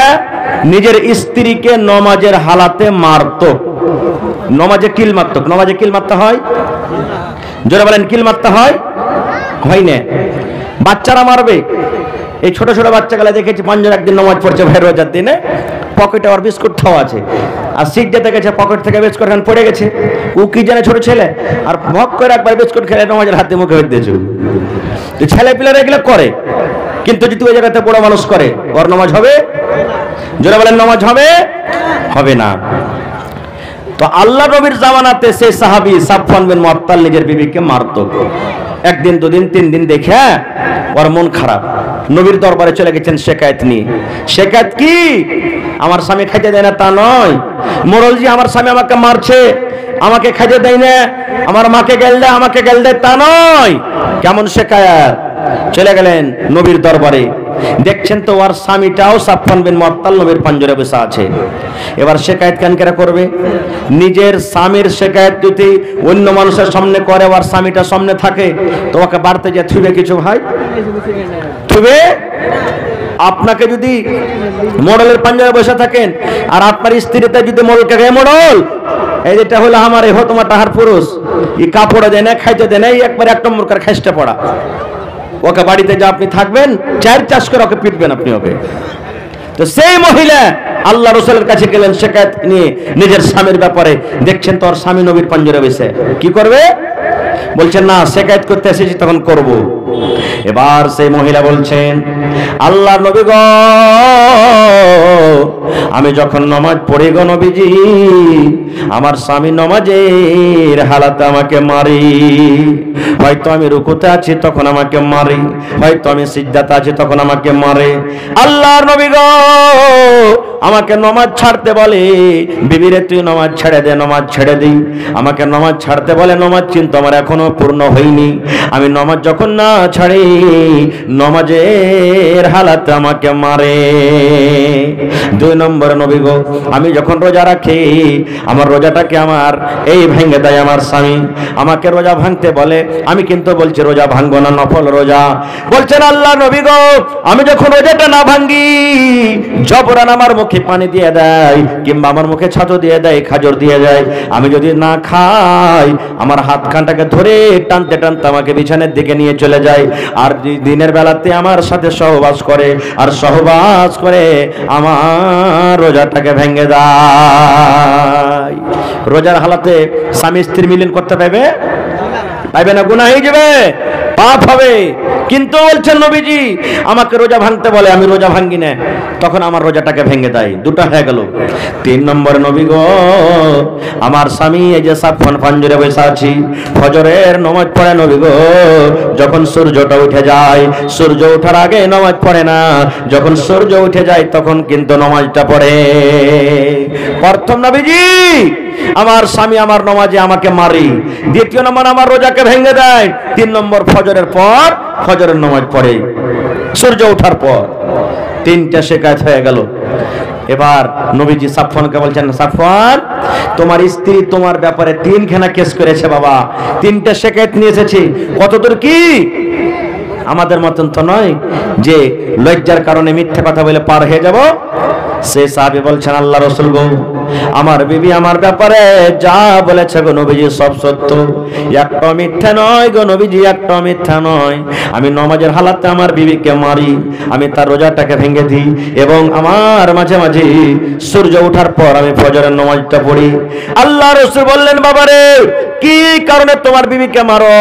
নিজের স্ত্রীকে নমাজের হালাতে মারতো। নমাজে কিল মারতো। নমাজে কিল মারতে হয়, জোরে বলেন কিল মারতে হয়? হয় না, বাচ্চারা মারবে। এই ছোট ছোট বাচ্চাগুলা দেখেছি, পাঁচজন একদিন নমাজ পড়ছে ভাই রোজার দিনে, পকেটে আর বিস্কুট খাওয়া আছে, আর সিট দেখেছে পকেট থেকে বিস্কুট খান পড়ে গেছে। ও কি জানে ছোট ছেলে, আর ভক করে একবার বিস্কুট খেলে নমাজের হাতে মুখে হয়ে দিয়েছে। ছেলে পিলারা এগুলো করে, কিন্তু যদি ওই জায়গাতে বড় মানুষ করে ওর নামাজ হবে? যারা বলেন নামাজ হবে? হবে না। তো আল্লাহ নবীর জামানাতে সেই সাহাবী সাফওয়ান বিন মুআত্তাল নিজের বিবিকে মারতো। একদিন দুদিন 3 দিন দেখে ওর মন খারাপ, নবীর দরবারে চলে গেছেন শেকায়েত নিয়ে। শেকায়েত কি? আমার স্বামী খাইতে দেয় না তা নয়, মোরলজি আমার স্বামী আমাকে মারছে, আমাকে খাইতে দেয় না, আমার মাকে গেল দেয়, আমাকে গেল দেয়, তা নয়। কেমন শেকায়েত? চলে গেলেন নবীর দরবারে, দেখছেন তো ওর স্বামীটাও সাফওয়ান বিন মুআত্তাল নবীর পাঞ্জরে বসে আছে। এবার শেকায়েত কেন করে করবে? নিজের স্বামীর শেকায়েত যদি অন্য মানুষের সামনে করে, ওর স্বামীটা সামনে থাকে, তো ওকে বাড়তে যে থুবে কিছু ভাই? থুবে? আপনাকে যদি মডেলের পাঞ্জরে বসে থাকেন আর আপনার স্ত্রীতে যদি মডেলকে গায়ে মডেল, এই যেটা হলো আমার এই তোমার তাহার পুরুষ, এই কাপড়ে দেয় না, খাইতে দেয় না, এই একবার 1 নম্বর করে খাইতে পড়া। ওকে বাড়িতে যা আপনি থাকবেন 4 চাষ করে ওকে পিটবেন আপনি ওকে। তো সেই মহিলা আল্লাহ রাসূলের কাছে গেলেন শেকায়েত নিয়ে নিজের স্বামীর ব্যাপারে, দেখছেন তো ওর স্বামী নবীর পাঞ্জরে বসে। কি করবে? বলছেন না শেকায়েত করতে এসেছি তখন করব। এবার সেই মহিলা বলছেন আল্লাহর নবী গো, আমি যখন নামাজ পড়ি গো নবীজি, আমার স্বামী নামাজের হালাতে আমাকে মারি। হয়তো আমি রুকুতে আছি তখন আমাকে মারি, হয়তো আমি সিজদাতে আছি তখন আমাকে মারে। আল্লাহর নবী গো, আমাকে নামাজ ছাড়তে বলে, বিবিরে তুই নামাজ ছেড়ে দে, নামাজ ছেড়ে দিই। আমাকে নামাজ ছাড়তে বলে, নামাজ কিন্তু আমার এখনো পূর্ণ হয়নি। আমি নামাজ যখন না ছাড়ি, নামাজের হালাতে আমাকে মারে। 2 নম্বরে নবী গো, আমি যখন রোজা রাখি আমার রোজাটাকে আমার এই ভেঙে দেয় আমার স্বামী, আমাকে রোজা ভাঙতে বলে, আমি কিন্তু বলছি রোজা ভাঙবো না, নফল রোজা। বলছেন আল্লাহ নবী গো, আমি যখন রোজাটা না ভাঙি জবরান আমার মুখে পানি দিয়ে দেয় কিংবা আমার মুখে ছাতু দিয়ে দেয়, খাজর দিয়ে দেয়, আমি যদি না খাই আমার হাত খানটাকে ধরে টানতে টানতে আমাকে বিছানার দিকে নিয়ে চলে যায়, আর দিনের বেলাতে আমার সাথে সহবাস করে, আর সহবাস করে আমার রোজাটাকে ভেঙে দেয়। রোজার হালাতে স্বামী স্ত্রী মিলন করতে পারবে না, গুনাহ হয়ে যাবে, পাপ হবে। কিন্তু বলছেন নবীজি আমাকে রোজা ভাঙতে বলে, আমি রোজা ভাঙি না, তখন আমার রোজাটাকে ভেঙে দেয়। দুটো হয়ে গেল। 3 নম্বরে নবী গো, আমার স্বামী এই যে সাফওয়ান পাঞ্জরে বসে আছি, ফজরের নামাজ পড়ে নবী গো, যখন সূর্যটা উঠে যায়, সূর্য ওঠার আগে নামাজ পড়ে না, যখন সূর্য উঠে যায় তখন কিন্তু নামাজটা পড়ে। প্রথম নবীজি আমার স্বামী আমার নামাজে আমাকে মারি, দ্বিতীয় নম্বর আমার রোজাকে ভেঙে দেয়, 3 নম্বর ফজরের পর ফজরের নামাজ পড়ে সূর্য ওঠার পর। 3টা শিকায়ত হয়ে গেল। এবার নবীজি সাফওয়ানকে বলছেন, সাফওয়ান তোমার স্ত্রী তোমার ব্যাপারে 3খানা কেস করেছে বাবা, 3টা শিকায়ত নিয়ে এসেছি। কতদূর কি আমাদের মতন তো নয় যে লজ্জার কারণে মিথ্যে কথা বলে পার হয়ে যাব। সে সাহাবী বলছেন আল্লাহ রাসূল গো, আমার বিবি আমার ব্যাপারে যা বলেছে গো নবীজি সব সত্য, একটা মিথ্যা নয় গো নবীজি, একটা মিথ্যা নয়। আমি নামাজের হালাতে আমার বিবিকে মারি, আমি তার রোজাটাকে ভেঙে দিই, এবং আমার মাঝে মাঝে সূর্য ওঠার পর আমি ফজরের নামাজটা পড়ি। আল্লাহ রাসূল বললেন বাবারে কি কারণে তোমার বিবিকে মারো?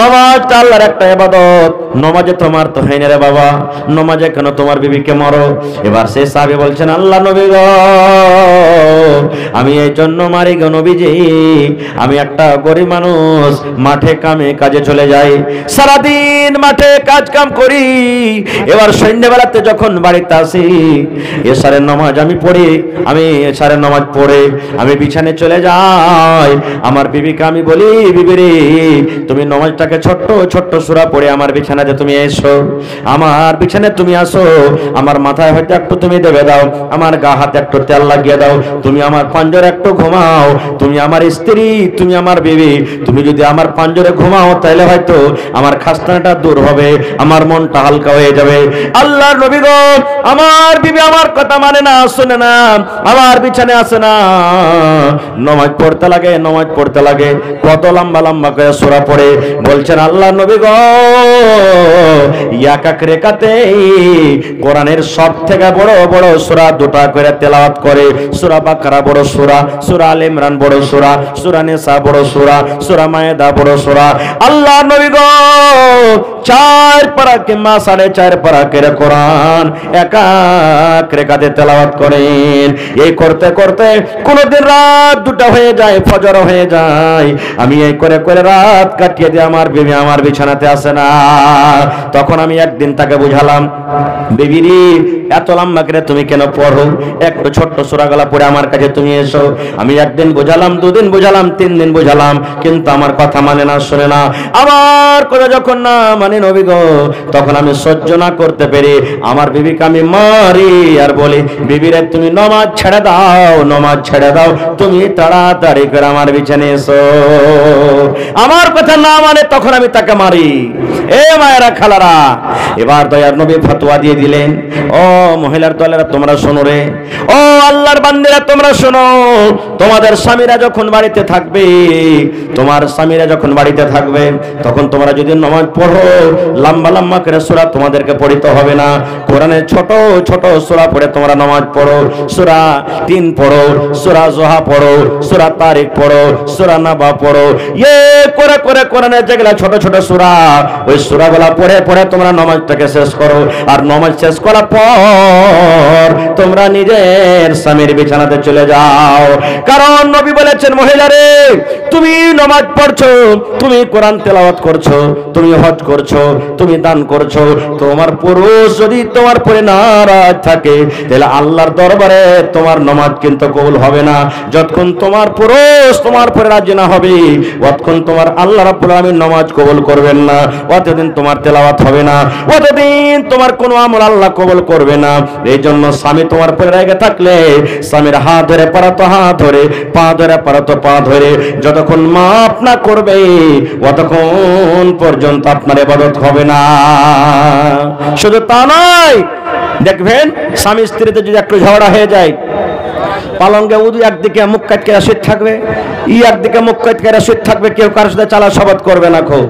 নামাজটা আল্লাহর একটা ইবাদত, নামাজে তোমার তো হয় না রে বাবা, নামাজে কেন তোমার বিবিকে মারো? এবার সেই সাহাবী বলছেন আল্লাহ নবী গো, আমি এই জন্য মারি গো নবীজি, আমি একটা গরিব মানুষ, মাঠে কামে কাজে চলে যাই, সারাদিন মাঠে কাজ কাম করি, এবার সন্ধ্যাবেলাতে যখন বাড়িতে আসি এশারের নামাজ আমি পড়ি, আমি এশারের নামাজ পড়ে আমি বিছানায় চলে যাই, আমার বিবিকে আমি বলি বিবি রে তুমি নামাজটাকে ছোট্ট ছোট্ট সূরা পড়ে আমার বিছানাতে তুমি এসো, আমার বিছানায় তুমি আসো, আমার মাথায় হয়তো একটু তুমি দেবে দাও, আমার গা হাতে একটু তেল লাগিয়ে দাও, তুমি আমার পাঞ্জরে একটু ঘুমাও, তুমি আমার স্ত্রী, তুমি আমার বিবি, তুমি যদি আমার পাঞ্জরে ঘুমাও তাহলে হয়তো আমার খাসনাটা দূর হবে, আমার মনটা হালকা হয়ে যাবে। আল্লাহর নবী গো, আমার বিবি আমার কথা মানে না, শুনে না, আমার বিছানায় আসে না, নামাজ পড়তে লাগে, নামাজ পড়তে লাগে, কত লম্বা লম্বা করে সূরা পড়ে। বলছেন আল্লাহর নবী গো, এক এক রাকাতে কোরআনের সবথেকে বড় বড় সূরা দুটা করে তেলাওয়াত করে। সূরা বাকারা বড় সূরা, সূরা আলে ইমরান বড় সূরা, সূরা নিসা বড় সূরা, সূরা মায়েদা বড় সূরা। আল্লাহর নবী গো 4 পারা কিংবা 4.5 পারা করে কোরআন এক এক রাকাতে তেলাওয়াত করেন। এই করতে করতে কোনদিন রাত 2টা হয়ে যায়, ফজর হয়ে যায়, আমি এই করে করে রাত কাটিয়ে দিয়ে আমার বিবি আমার বিছানাতে আসে না। তখন আমি একদিন তাকে বুঝালাম, বিবিরি এত লম্বা করে তুমি কেন পড়ো, একটু ছোট্ট সূরাগুলা পড়ে আমার কাছে তুমি এসো। আমি একদিন বুঝালাম, 2 দিন বুঝালাম, 3 দিন বুঝালাম, কিন্তু আমার কথা মানে না, শুনে না। আমার কথা যখন না মানে নবী গো, তখন আমি সহ্য না করতে পেরে আমার বিবিকে আমি মারি আর বলি, বিবিরে তুমি নামাজ ছেড়ে দাও, নামাজ ছেড়ে দাও, তুমি তাড়াতাড়ি করে আমার বিছানায় এসো। আমার কথা না মানে তখন আমি তাকে মারি। এ মায়েরা খালারা, এবার দয়ার নবী ফতোয়া দিয়ে দিলেন, ও মহিলার দলেরা তোমরা শোনো রে, ও আল্লাহর বান্দারা তোমরা শোনো, তোমাদের স্বামীরা যখন বাড়িতে থাকবে, তোমার স্বামীরা যখন বাড়িতে থাকবে, তখন তোমরা যদি নামাজ পড়ো, লম্বা লম্বা করে সূরা তোমাদেরকে পড়তে হবে না, কোরআনের ছোট ছোট সূরা পড়ে তোমরা নামাজ পড়ো। সূরা 3 পড়ো, সূরা জোহা পড়ো, সূরা তারিক পড়ো, সূরা নাবা পড়ো, করে করে কোরআনের যেগুলা ছোট ছোট সূরা, ওই সূরাগুলা পড়ে পড়ে তোমরা নামাজটাকে শেষ করো। আর নামাজ শেষ করার পর তোমরা নিজের স্বামীর বিছানাতে চলে যাও। কারণ নবী বলেছেন, মহিলারে তুমি নামাজ পড়ছো, তুমি কোরআন তেলাওয়াত করছো, তুমি হজ করছো, করছো, তুমি দান করছো, তোমার পুরুষ যদি তোমার পরে নারাজ থাকে তাহলে আল্লাহর দরবারে তোমার নামাজ কিন্তু কবুল হবে না। যতক্ষণ তোমার পুরুষ তোমার পরে রাজি না হবে ততক্ষণ তোমার আল্লাহ রাব্বুল আলামিন নামাজ কবুল করবেন না, অতদিন তোমার তেলাওয়াত হবে না, অতদিন তোমার কোনো আমল আল্লাহ কবুল করবে না। এই জন্য স্বামী তোমার পরে রেগে থাকলে স্বামীর হাত ধরে পারাতো হাত ধরে, পা ধরে পারাতো পা ধরে, যতক্ষণ মাফ না করবে ততক্ষণ পর্যন্ত আপনার ইবাদত হবে না। শুধু তা নয়, দেখবেন স্বামী স্ত্রীতে যদি একটু ঝগড়া হয়ে যায়, পালঙ্গে উদু একদিকে মুখ কাটকে শুয়ে থাকবে, একদিকে মুখ কাটকে শুয়ে থাকবে, কেউ কারোর সাথে চালা শপথ করবে না। খো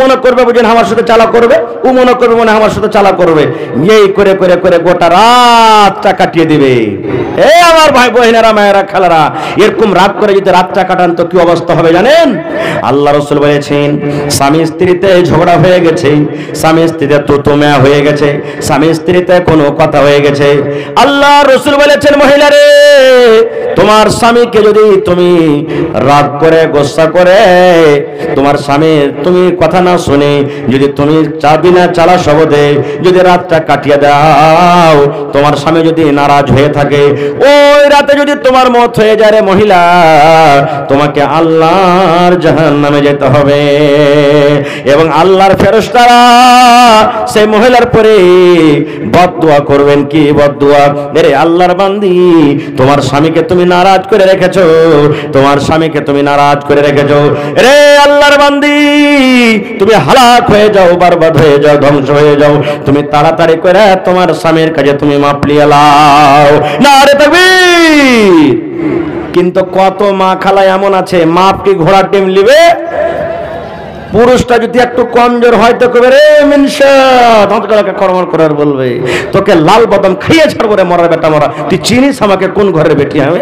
মনে করবে বুঝেন আমার সাথে চালা করবে, ও মনে করবে মনে আমার সাথে চালা করবে, এই করে করে করে গোটা রাতটা কাটিয়ে দিবে। আমার ভাই বোনেরা, মায়েরা, খালারা, এরকম রাত করে যদি রাতটা কাটান তো কি অবস্থা হবে জানেন? আল্লাহ রাসূল বলেছেন, স্বামী স্ত্রীতে ঝগড়া হয়ে গেছে, স্বামী স্ত্রীতে তুতুমে হয়ে গেছে, স্বামী স্ত্রীতে কোনো কথা হয়ে গেছে, আল্লাহ রাসূল বলেছেন, মহিলা রে, তোমার স্বামীকে যদি তুমি রাগ করে গোসা করে তোমার স্বামীর তুমি কথা না শুনে যদি তুমি চাবি না চালা শব্দে যদি রাতটা কাটিয়ে দাও, তোমার স্বামী যদি নারাজ হয়ে থাকে, ওই রাতে যদি তোমার মত হয়ে যায় রে মহিলা, তোমাকে আল্লাহর জাহান্নামে যেতে হবে। এবং আল্লাহর ফেরেশতারা সেই মহিলার পরে বদদুয়া করবেন। কি বদদুয়া? রে আল্লাহর বান্দি, তোমার স্বামীকে তুমি নারাজ করে রেখেছো, তোমার স্বামীকে তুমি নারাজ করে রেখেছো, রে আল্লাহর বান্দি, তুমি হালাক হয়ে যাও, বরবাদ হয়ে যাও, ধ্বংস হয়ে যাও, তুমি তাড়াতাড়ি করে তোমার স্বামীর কাছে তুমি মাপ নিয়ে লাও। নারে তাকবীর। কিন্তু কত মা খালা এমন আছে, মাপ কি ঘোড়ার ডিম লিবে? পুরুষটা যদি একটু কমজোর হয় তো কবে রে মিনসা দাঁতগুলোকে কর্মর করার বলবে, তোকে লাল বাদাম খাইয়ে ছাড়বো রে মরার বেটা মরা, তুই চিনিস আমাকে কোন ঘরের বেটি আমি?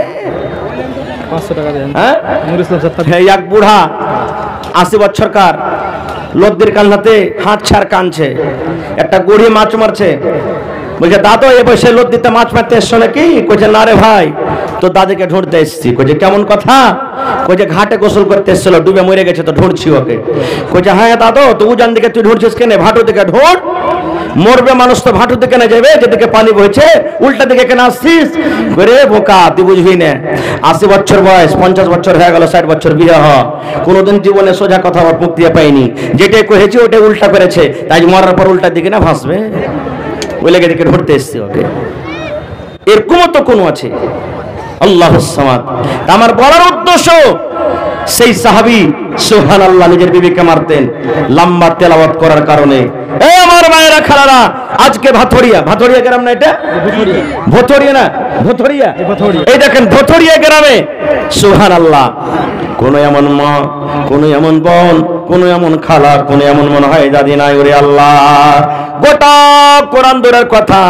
500 টাকা দেন। এক বুড়া 80 বছরকার লদ্দির কান্নাতে হাত ছাড় কানছে, একটা গড়িয়ে মাছ মারছে, বলছে দাদু এ বসে লদ্দিতে মাছ মারতে এসছো নাকি? কইছে না রে ভাই, তো দাদিকে ঢুঁড়তে এসছি। কইছে কেমন কথা? কইছে ঘাটে গোসল করতে এসেছিল, ডুবে মরে গেছে তো ঢুঁড়ছি ওকে। কইছে হ্যাঁ দাদু, তো উজান দিকে তুই ঢুঁড়ছিস কেনে? ভাটু দিকে ঢুঁড়, মরবে মানুষ তো ভাটু দিকে না যাবে, যেদিকে পানি বইছে, উল্টা দিকে কেন আসছিস? রে বোকা, তুই বুঝবি না, 80 বছর বয়স, 50 বছর হয়ে গেল, 60 বছর বিয়ে হওয়া, কোনোদিন জীবনে সোজা কথা আমার মুখ দিয়ে পাইনি, যেটাই কহেছি ওটাই উল্টা করেছে, তাই মরার পর উল্টার দিকে না ভাসবে, ওই লেগে দিকে ধরতে এসছি ওকে। এরকমও তো কোনো আছে। আল্লাহুস সামাদ। আমার বলার উদ্দেশ্য, সেই সাহাবী সুবহানাল্লাহ নিজের বিবিকে মারতেন লম্বা তেলাওয়াত করার কারণে। এই আমার মায়েরা খালারা, আজকে ভাতড়িয়া গ্রাম না এটা? ভতড়িয়া না, ভতড়িয়া, এই দেখেন ভতড়িয়া গ্রামে সুবহানাল্লাহ, কোন এমন মা, কোন এমন বোন, কোন এমন খালা, কোন এমন মনে হয় দাদি নাই। ওরে আল্লাহ, গোটা কোরআন দূরের কথা,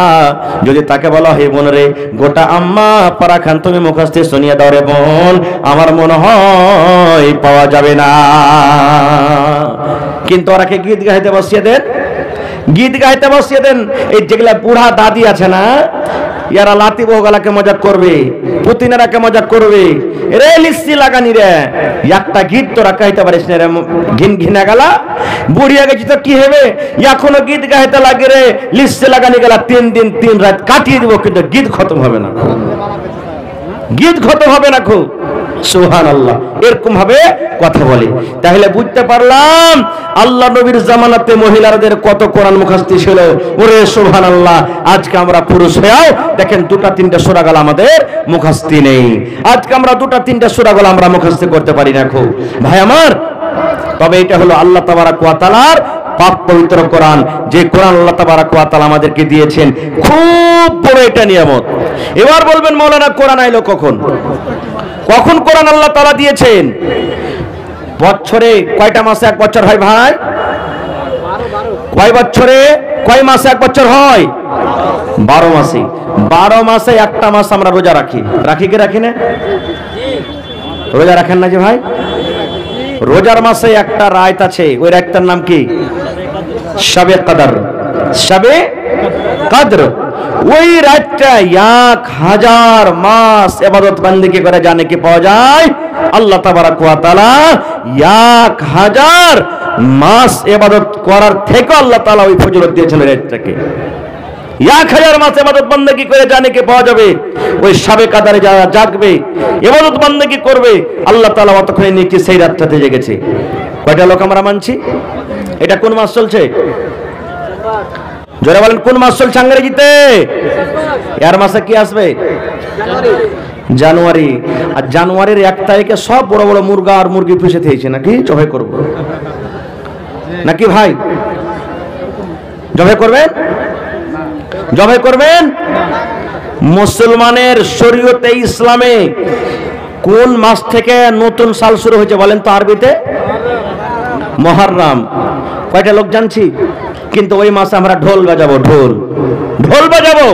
যদি তাকে বলা হয় বোন রে, গোটা আম্মা পারা খান তুমি মুখস্থ শুনিয়ে দাও রে বোন, আমার মনে হয় পাওয়া যাবে না। কিন্তু ওরাকে গীত গাইতে বসিয়ে দেন, গীত গাইতে বসিয়ে দেন। এই যেগুলা বুড়া দাদি আছে না, ইয়ারা লাতি বউগালাকে মজাক করবে, পুতিনেরাকে মজাক করবে, রে লিসি লাগানি রে, একটা গীত তোরা গাইতে পারিস না রে, ঘিনা গেলা, বুড়িয়া গেছি তো কি হবে, এখনো গীত গাইতে লাগে রে, লিসি লাগানি গেলা 3 দিন 3 রাত কাটিয়ে দিব, কিন্তু গীত খতম হবে না, গীত খতম হবে না। খুব সুবহানাল্লাহ, এরকম ভাবে কথা বলে। তাহলে বুঝতে পারলাম আল্লাহ নবীর জামানাতে মহিলাদের কত কোরআন মুখস্থি ছিল। ওরে সুবহানাল্লাহ, আজকে আমরা পুরুষ হয়েও দেখেন 2টা 3টা সূরা গলা আমাদের মুখস্থি নেই। আজকে আমরা 2টা 3টা সূরা গলা আমরা মুখস্থি করতে পারি না। খুব ভাই আমার, তবে এটা হলো আল্লাহ তাবারক ওয়া তাআলার পাক পবিত্র কোরআন, যে কোরআন আল্লাহ তাবারক ওয়া তাআলা আমাদেরকে দিয়েছেন, খুব বড় এটা নিয়ামত। এবার বলবেন মাওলানা কোরআন আইলো কখন? কখন কোরআন আল্লাহ তাআলা দিয়েছেন? বছরে কয়টা মাসে 1 বছর হয় ভাই? কয় বছরে কয় মাসে 1 বছর হয়? 12 মাসে। 12 মাসে একটা মাস আমরা রোজা রাখি, রাখি কি রাখি না? রোজা রাখেন না যে ভাই? রোজার মাসে একটা রাত আছে, ওই রাতটার নাম কি? শবে কদর। শবে কদর, ওই রাতটা 1000 মাস ইবাদত বندگی করে জানে কি পাওয়া যায়? আল্লাহ তাবারক ওয়া তাআলা 1000 মাস ইবাদত করার থেকে আল্লাহ তাআলা ওই ফজিলত দিয়েছেন রাতটাকে। 1000 মাস ইবাদত বান্দাগি করে জানে কে পাওয়া যাবে, ওই শাবে কাদারে যারা জাগবে ইবাদত বান্দাগি করবে আল্লাহ তাআলা অতক্ষণে নেকি সেই রাতটাতে জেগেছে। কয়টা লোক আমরা মানছি? এটা কোন মাস চলছে? জোরে বলেন, কোন মাস চলছে ইংরেজিতে? এর মাসে কি আসবে? জানুয়ারি। আর জানুয়ারির 1 তারিখে সব বড় বড় মুরগা আর মুরগি পুষে থেয়েছে নাকি জবাই করব নাকি ভাই? জবাই করবেন? জবাই করবেন? মুসলমানের শরীয়তে ইসলামে কোন মাস থেকে নতুন সাল শুরু হয়েছে বলেন তো আরবিতে? মুহররম। কয়টা লোক জানছি? কিন্তু ওই মাসে আমরা ঢোল বাজাবো, ঢোল বাজাবো।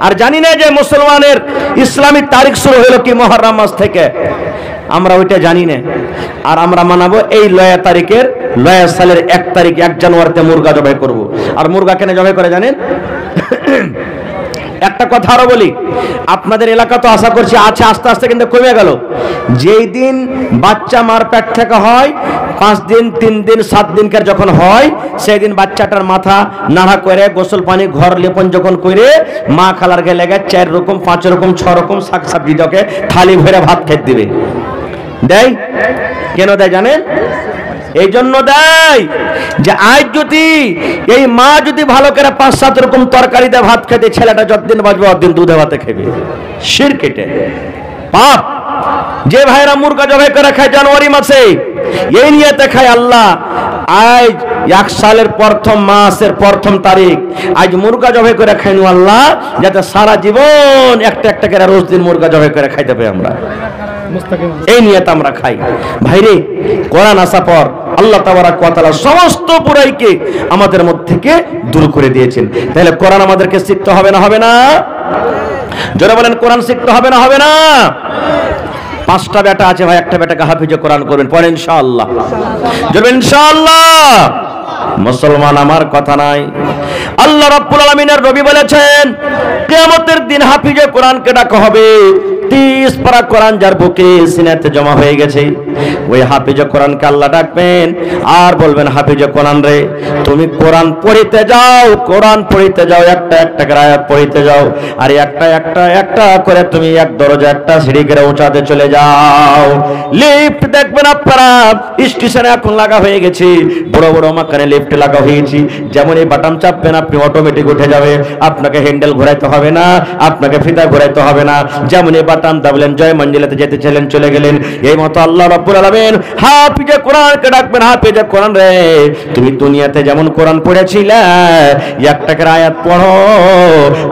আর জানি না যে মুসলমানের ইসলামী তারিখ শুরু হলো কি মুহররম মাস থেকে, আমরা ওইটা জানি না। আর আমরা মানাবো এই লয়া তারিখের, লয়া সালের 1 তারিখ 1 জানুয়ারিতে মুরগা জবাই করব। আর মুরগা কেন জবাই করে জানেন? একটা কথা আরো বলি, আপনাদের এলাকা তো আশা করছি আছে, আস্তে আস্তে কিন্তু কমে গেল। যেই দিন বাচ্চা মার পেট থেকে হয় 5 দিন 3 দিন 7 দিনকার যখন হয়, সেই দিন বাচ্চাটার মাথা নাড়া করে গোসল পানি ঘর লেপন যখন করে মা খালার গে লেগে 4 রকম 5 রকম 6 রকম শাক সবজি দকে থালি ভরে ভাত খেতে দিবে। দেয় কেন দেয় জানেন? এই জন্য দেয় যে আজ যদি এই মা যদি ভালো করে 5-7 রকম তরকারি দিয়ে ভাত খেতে, ছেলেটা যতদিন বাঁচবে অতদিন দুধে ভাতে খেবে। শিরক এটা, পাপ। যে ভাইরা মুরগা জবাই করে খায় জানুয়ারি মাসে, এই নিয়তে খায় আল্লাহ আজ 1 সালের প্রথম মাসের প্রথম তারিখ আজ মুরগা জবাই করে খাইনু আল্লাহ, যাতে সারা জীবন একটা একটা করে রোজ দিন মুরগা জবাই করে খাইতে পাই আমরা। এই নিয়তে আমরা খাই। ভাইরে, কোরআন আসা পর আল্লাহ তাবারাক ওয়া তাআলা সমস্ত বুরাইকে আমাদের মধ্যে থেকে দূর করে দিয়েছেন। তাহলে কোরআন আমাদেরকে শিখতে হবে না হবে না? জোরে বলেন, কোরআন শিখতে হবে না হবে না? 5টা বেটা আছে ভাই, একটা বেটাকে হাফিজে কোরআন করবেন, পড়েন ইনশাআল্লাহ। জোরে ইনশাআল্লাহ। মুসলমান আমার কথা নাই, আল্লাহ রাব্বুল আলামিনের নবী বলেছেন কিয়ামতের দিন হাফিজে কোরআনকে ডাকা হবে। 30 পারা কোরআন যার বুকে সিনাতে জমা হয়ে গেছে, ওই হাফিজে কোরআনকে আল্লাহ ডাকবেন আর বলবেন, হাফিজে কোরআন রে, তুমি কোরআন পড়িতে যাও, কোরআন পড়িতে যাও, একটা একটা করে আয়াত পড়িতে যাও, আর একটা একটা একটা করে তুমি এক দরজা একটা সিঁড়ি করে উঁচাতে চলে যাও। লিফট দেখবেন আপনারা, স্টেশনে এখন লাগা হয়ে গেছে, বড় বড় মাকানে লিফট লাগা হয়েছে। যেমন এই বাটন চাপবেন আপনি অটোমেটিক উঠে যাবে, আপনাকে হ্যান্ডেল ঘোরাইতে হবে না, আপনাকে ফিতা ঘোরাইতে হবে না। যেমন এই বাটন দাবলেন জয় মঞ্জিলাতে যেতে চলেন, চলে গেলেন। এই মতো আল্লাহ রাব্বুল আলামিন হাফিজে কোরআনকে ডাকবেন, হাফিজে কোরআন রে, তুমি দুনিয়াতে যেমন কোরআন পড়েছিলে একটা করে আয়াত পড়ো,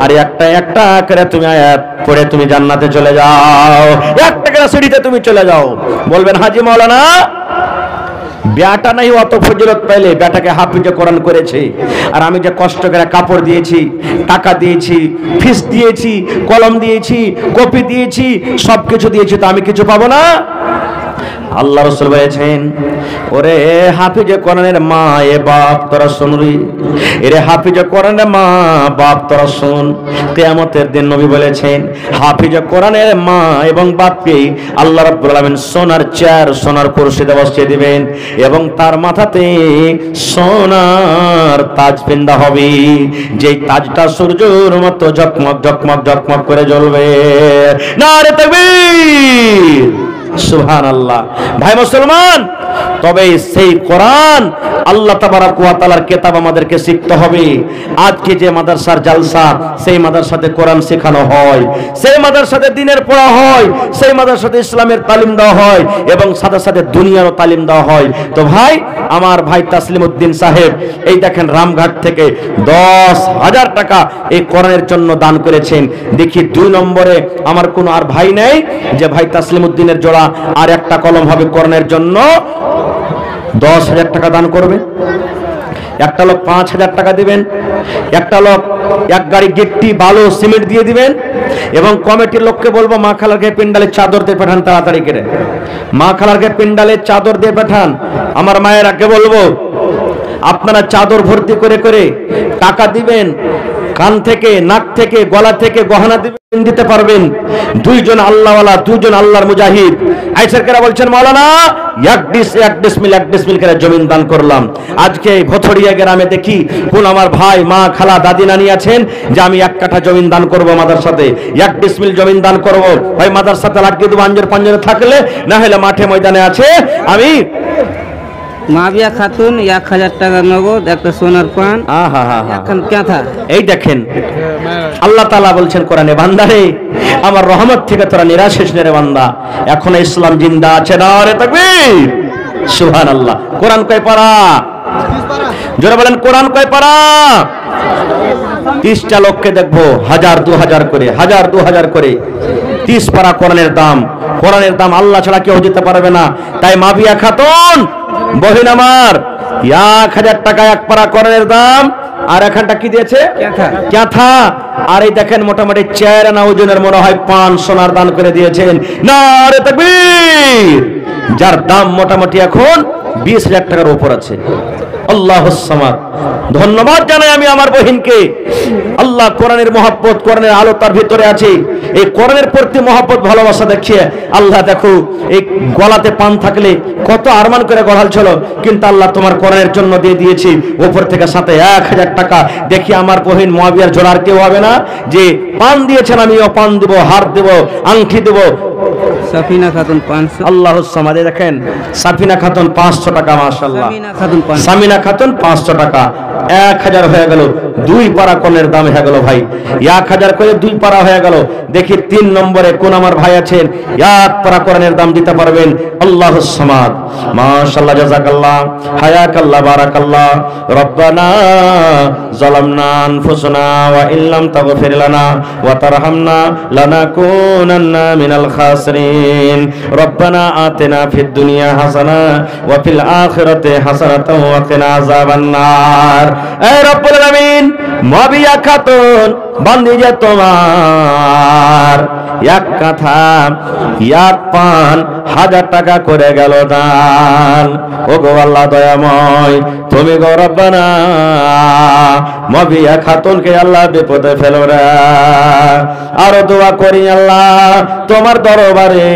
আর একটা একটা করে তুমি আয়াত পড়ে তুমি জান্নাতে চলে যাও, একটা করে সিঁড়িতে তুমি চলে যাও। বলবেন হাজী মাওলানা বেটা নাই অত ফজিলত পাইলে, বেটাকে হাফিজে কোরআন করেছে, আর আমি যে কষ্ট করে কাপড় দিয়েছি, টাকা দিয়েছি, ফিস দিয়েছি, কলম দিয়েছি, কপি দিয়েছি, সবকিছু দিয়েছি, তো আমি কিছু পাবো না? আল্লাহ রাসূল বলেছেন, ওরে হাফিজে কোরআনের মা এ বাপ তোরা শুন রে, এরে হাফিজে কোরআনের মা বাপ তোরা শুন। কিয়ামতের দিন নবী বলেছেন, হাফিজে কোরআনের মা এবং বাপকে আল্লাহ রাব্বুল আলামিন সোনার চেয়ার, সোনার কুরসিতে বসিয়ে দিবেন, এবং তার মাথাতে সোনার তাজ পিন্দা হবে, যেই তাজটা সূর্যের মতো ঝকমক ঝকমক ঝকমক করে জ্বলবে। নারে তাকবীর, সুবহানাল্লাহ। ভাই মুসলমান, তবে সেই কোরআন আল্লাহ তাবারাক ওয়া তাআলার কিতাব আমাদেরকে শিখতে হবে। আজকে যে মাদ্রাসার জালসা, সেই মাদ্রাসাতে কোরআন শেখানো হয়, সেই মাদ্রাসাতে দ্বীনের পড়া হয়, সেই মাদ্রাসাতে ইসলামের তালিম দেওয়া হয়, এবং সাথে সাথে দুনিয়ারও তালিম দেওয়া হয়। তো ভাই, আমার ভাই তাসলিম উদ্দিন সাহেব এই দেখেন রামঘাট থেকে 10,000 টাকা এই কোরআনের জন্য দান করেছেন। দেখি 2 নম্বরে আমার কোনো আর ভাই নেই যে ভাই তাসলিম উদ্দিনের জোড়া আর একটা কলম হবে কোরআনের জন্য, 10,000 টাকা দান করবে। একটা লোক 5,000 টাকা দিবেন, একটা লোক 1 গাড়ি গিট্টি বালু সিমেন্ট দিয়ে দিবেন, এবং কমিটির লোককে বলবো মা খালারকে পিন্ডালে চাদর দিয়ে পাঠান, তাড়াতাড়ি করে মা খালারকে পিন্ডালে চাদর দিয়ে পাঠান। আমার মায়েরাকে বলবো আপনারা চাদর ভর্তি করে করে টাকা দিবেন, কান থেকে, নাক থেকে, গলা থেকে গহনা দিতে পারবেন। 2 জন আল্লাহওয়ালা, 2 জন আল্লাহর মুজাহিদ আইসারকেরা বলছেন, মাওলানা এক ডিসমিল করে জমিন দান করলাম। আজকে ভথড়িয়া গ্রামে দেখি কোন আমার ভাই, মা, খালা, দাদি, নানি আছেন যে আমি 1 কাঠা জমিন দান করব মাদ্রাসাতে, 1 ডিসমিল জমিন দান করব। ভাই মাদ্রাসাতে লাগিয়ে দেবো আঞ্জর পাঞ্জরে থাকলে, না হলে মাঠে ময়দানে আছে। আমি মাবিয়া খাতুন 1000 টাকা নগদ, একটা সোনার পান। এখন ক্যাথা এই দেখেন আল্লাহ তাআলা বলছেন কোরআনে, বান্দারে আমার রহমত থেকে তোরা নিরাশ হইস না রে বান্দা, এখনো ইসলাম জিন্দা আছে। নারে তাকবীর, সুবহানাল্লাহ। কোরআন কয় পারা? জোরে বলেন কোরআন কয় পারা? 30টা লোককে দেখবো 1000 2000 করে, 1000 2000 করে 30 পারা কোরআনের দাম। কোরআনের দাম আল্লাহ ছাড়া কেউ দিতে পারবে না। তাই মাবিয়া খাতুন বহিন আমার 1000 টাকা 1 পারা কোরআনের দাম। আর এখানটা কি দিয়েছে? ক্যাথা। আর এই দেখেন মোটামুটি 4 আনা ওজনের মনে হয় 5 সোনার দান করে দিয়েছেন। নারে তাকবীর। যার দাম মোটামুটি এখন 20,000 টাকার উপর আছে। আল্লাহুস সামাদ। ধন্যবাদ জানাই আমি আমার বহিনকে। আল্লাহ কোরআনের মহব্বত, কোরআনের আলো তার ভিতরে আছে। এই কোরআনের প্রতি মহব্বত, ভালোবাসা দেখিয়ে আল্লাহ দেখো এই গলাতে পান থাকলে কত আরমান করে গড়াল ছিল, কিন্তু আল্লাহ তোমার কোরআনের জন্য দিয়ে দিয়েছি উপর থেকে সাথে 1000 টাকা। দেখি আমার বহিন মুয়াবিয়ার জোড়ার কেউ হবে না যে পান দিয়েছেন, আমিও পান দেব, হার দেব, আংটি দেব। সাফিনা খাতুন 500। আল্লাহুস সামাদ। দেখেন সাফিনা খাতুন 500 টাকা, মাশাআল্লাহ। সামিনা খাতুন 500 টাকা। 1000 হয়ে গেল। 2 পারা কোনের দাম হয়ে গেল ভাই। 1000 করে 2 পারা হয়ে গেল। দেখি 3 নম্বরে কোন আমার ভাই আছেন 1 পারা কোরআনের দাম দিতে পারবেন? আল্লাহুস সামাদ। মাশাআল্লাহ, জাযাকাল্লাহ, হায়াকাল্লাহ, বারাকাল্লাহ। রব্বানা যালামনা আনফুসানা ওয়া ইল্লাম তাগফির লানা ওয়া তারহামনা লানাকুনান্না মিনাল খাসিরিন। রব্বানা আতিনা ফিদ দুনিয়া হাসানা ওয়া ফিল আখিরাতি হাসানাতাও ওয়া কিনা আযাবান নার। এ রব্বুল আলামিন, মাবিয়া খাতুন বান্দি যে তোমার 1 কাঠা 1 পান 1000 টাকা করে গেল দান। ও গো আল্লাহ দয়াময়, তুমি গো রব্বানা মাবিয়া খাতুনকে আল্লাহ বিপদে ফেলো না। আরো দোয়া করি আল্লাহ তোমার দরবারে,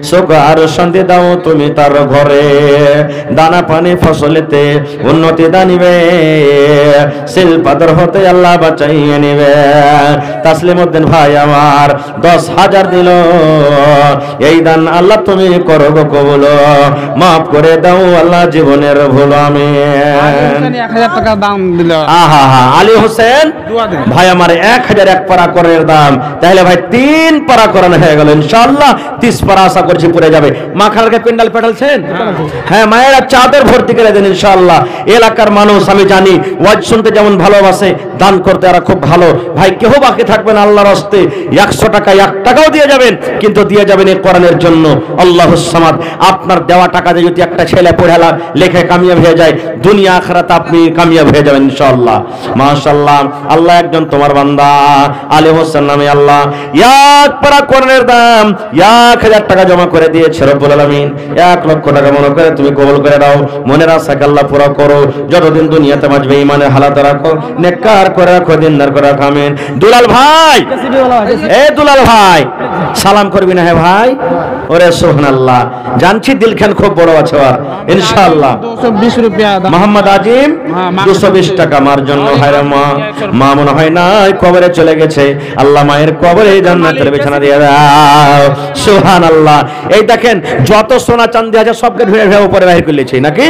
সুখ আর শান্তি দাও তুমি তার ঘরে, দানা পানি ফসলেতে উন্নতি দানিবে, সিল পাথর হতে আল্লাহ বাঁচাইয়ে নিবে। তাসলিমউদ্দিন ভাই আমার 10,000 দিল। এই দান আল্লাহ তুমি করো গো কবুল, মাফ করে দাও আল্লাহ জীবনের ভুল। আমিন। 1000 টাকা দাম দিল। আলী হোসেন ভাই আমার 1000 1 পারা কোরআনের দাম। তাহলে ভাই 3 পারা কোরআন হয়ে গেল ইনশাআল্লাহ। 30 পারা আশা করছি পড়ে যাবে। মা খালাকে পেন্ডাল পেটালছেন? হ্যাঁ, মায়েরা চাদর ভর্তি করে দেন ইনশাআল্লাহ। এলাকার মানুষ আমি জানি ওয়াজ শুনতে যেমন ভালোবাসে, দান করতে এরা খুব ভালো। ভাই কেউ বাকি থাকবেন আল্লাহর রাস্তে 100 টাকা 1 টাকাও দিয়ে যাবেন, কিন্তু দিয়ে যাবেন এই কোরআনের জন্য। আল্লাহুস সামাদ। আপনার দেওয়া টাকা দিয়ে যদি একটা ছেলে পড়ালা লেখে কামিয়াব হয়ে যায়, দুনিয়া আখিরাত আপনি কামিয়াব হয়ে যাবেন ইনশাআল্লাহ। মাশাআল্লাহ। আল্লাহ একজন তোমার বান্দা আলী হোসেন নামে আল্লাহ 1 পারা কোরআনের দাম 1000 টাকা জমা করে দিয়েছে রব্বুল আলামিন। 1 লক্ষ টাকা মনে করে তুমি কবুল করে দাও। মনের আশাকে আল্লাহ পুরো করো। যতদিন দুনিয়াতে বাঁচবে ইমানের হালাত রাখো, নেককার করে রাখো, দিনদার করে রাখো। আমিন। দুলাল ভাই, এ দুলাল ভাই সালাম করবি না? হ্যাঁ ভাই। ওরে সুবহানাল্লাহ, জানছি দিলখান খুব বড় আছে আর ইনশাআল্লাহ। 220 টাকা দাম। মোহাম্মদ আজিম 220 টাকা মার জন্য। হায় রে মা, মা মনে হয় না কবরে চলে গেছে। আল্লাহ মায়ের কবরে জান্নাতের বিছানা দিয়ে দাও। সুবহানাল্লাহ। এই দেখেন যত সোনা চাঁদি আছে সবকে ধুয়ে ধুয়ে উপরে বাইরে করলেছে নাকি?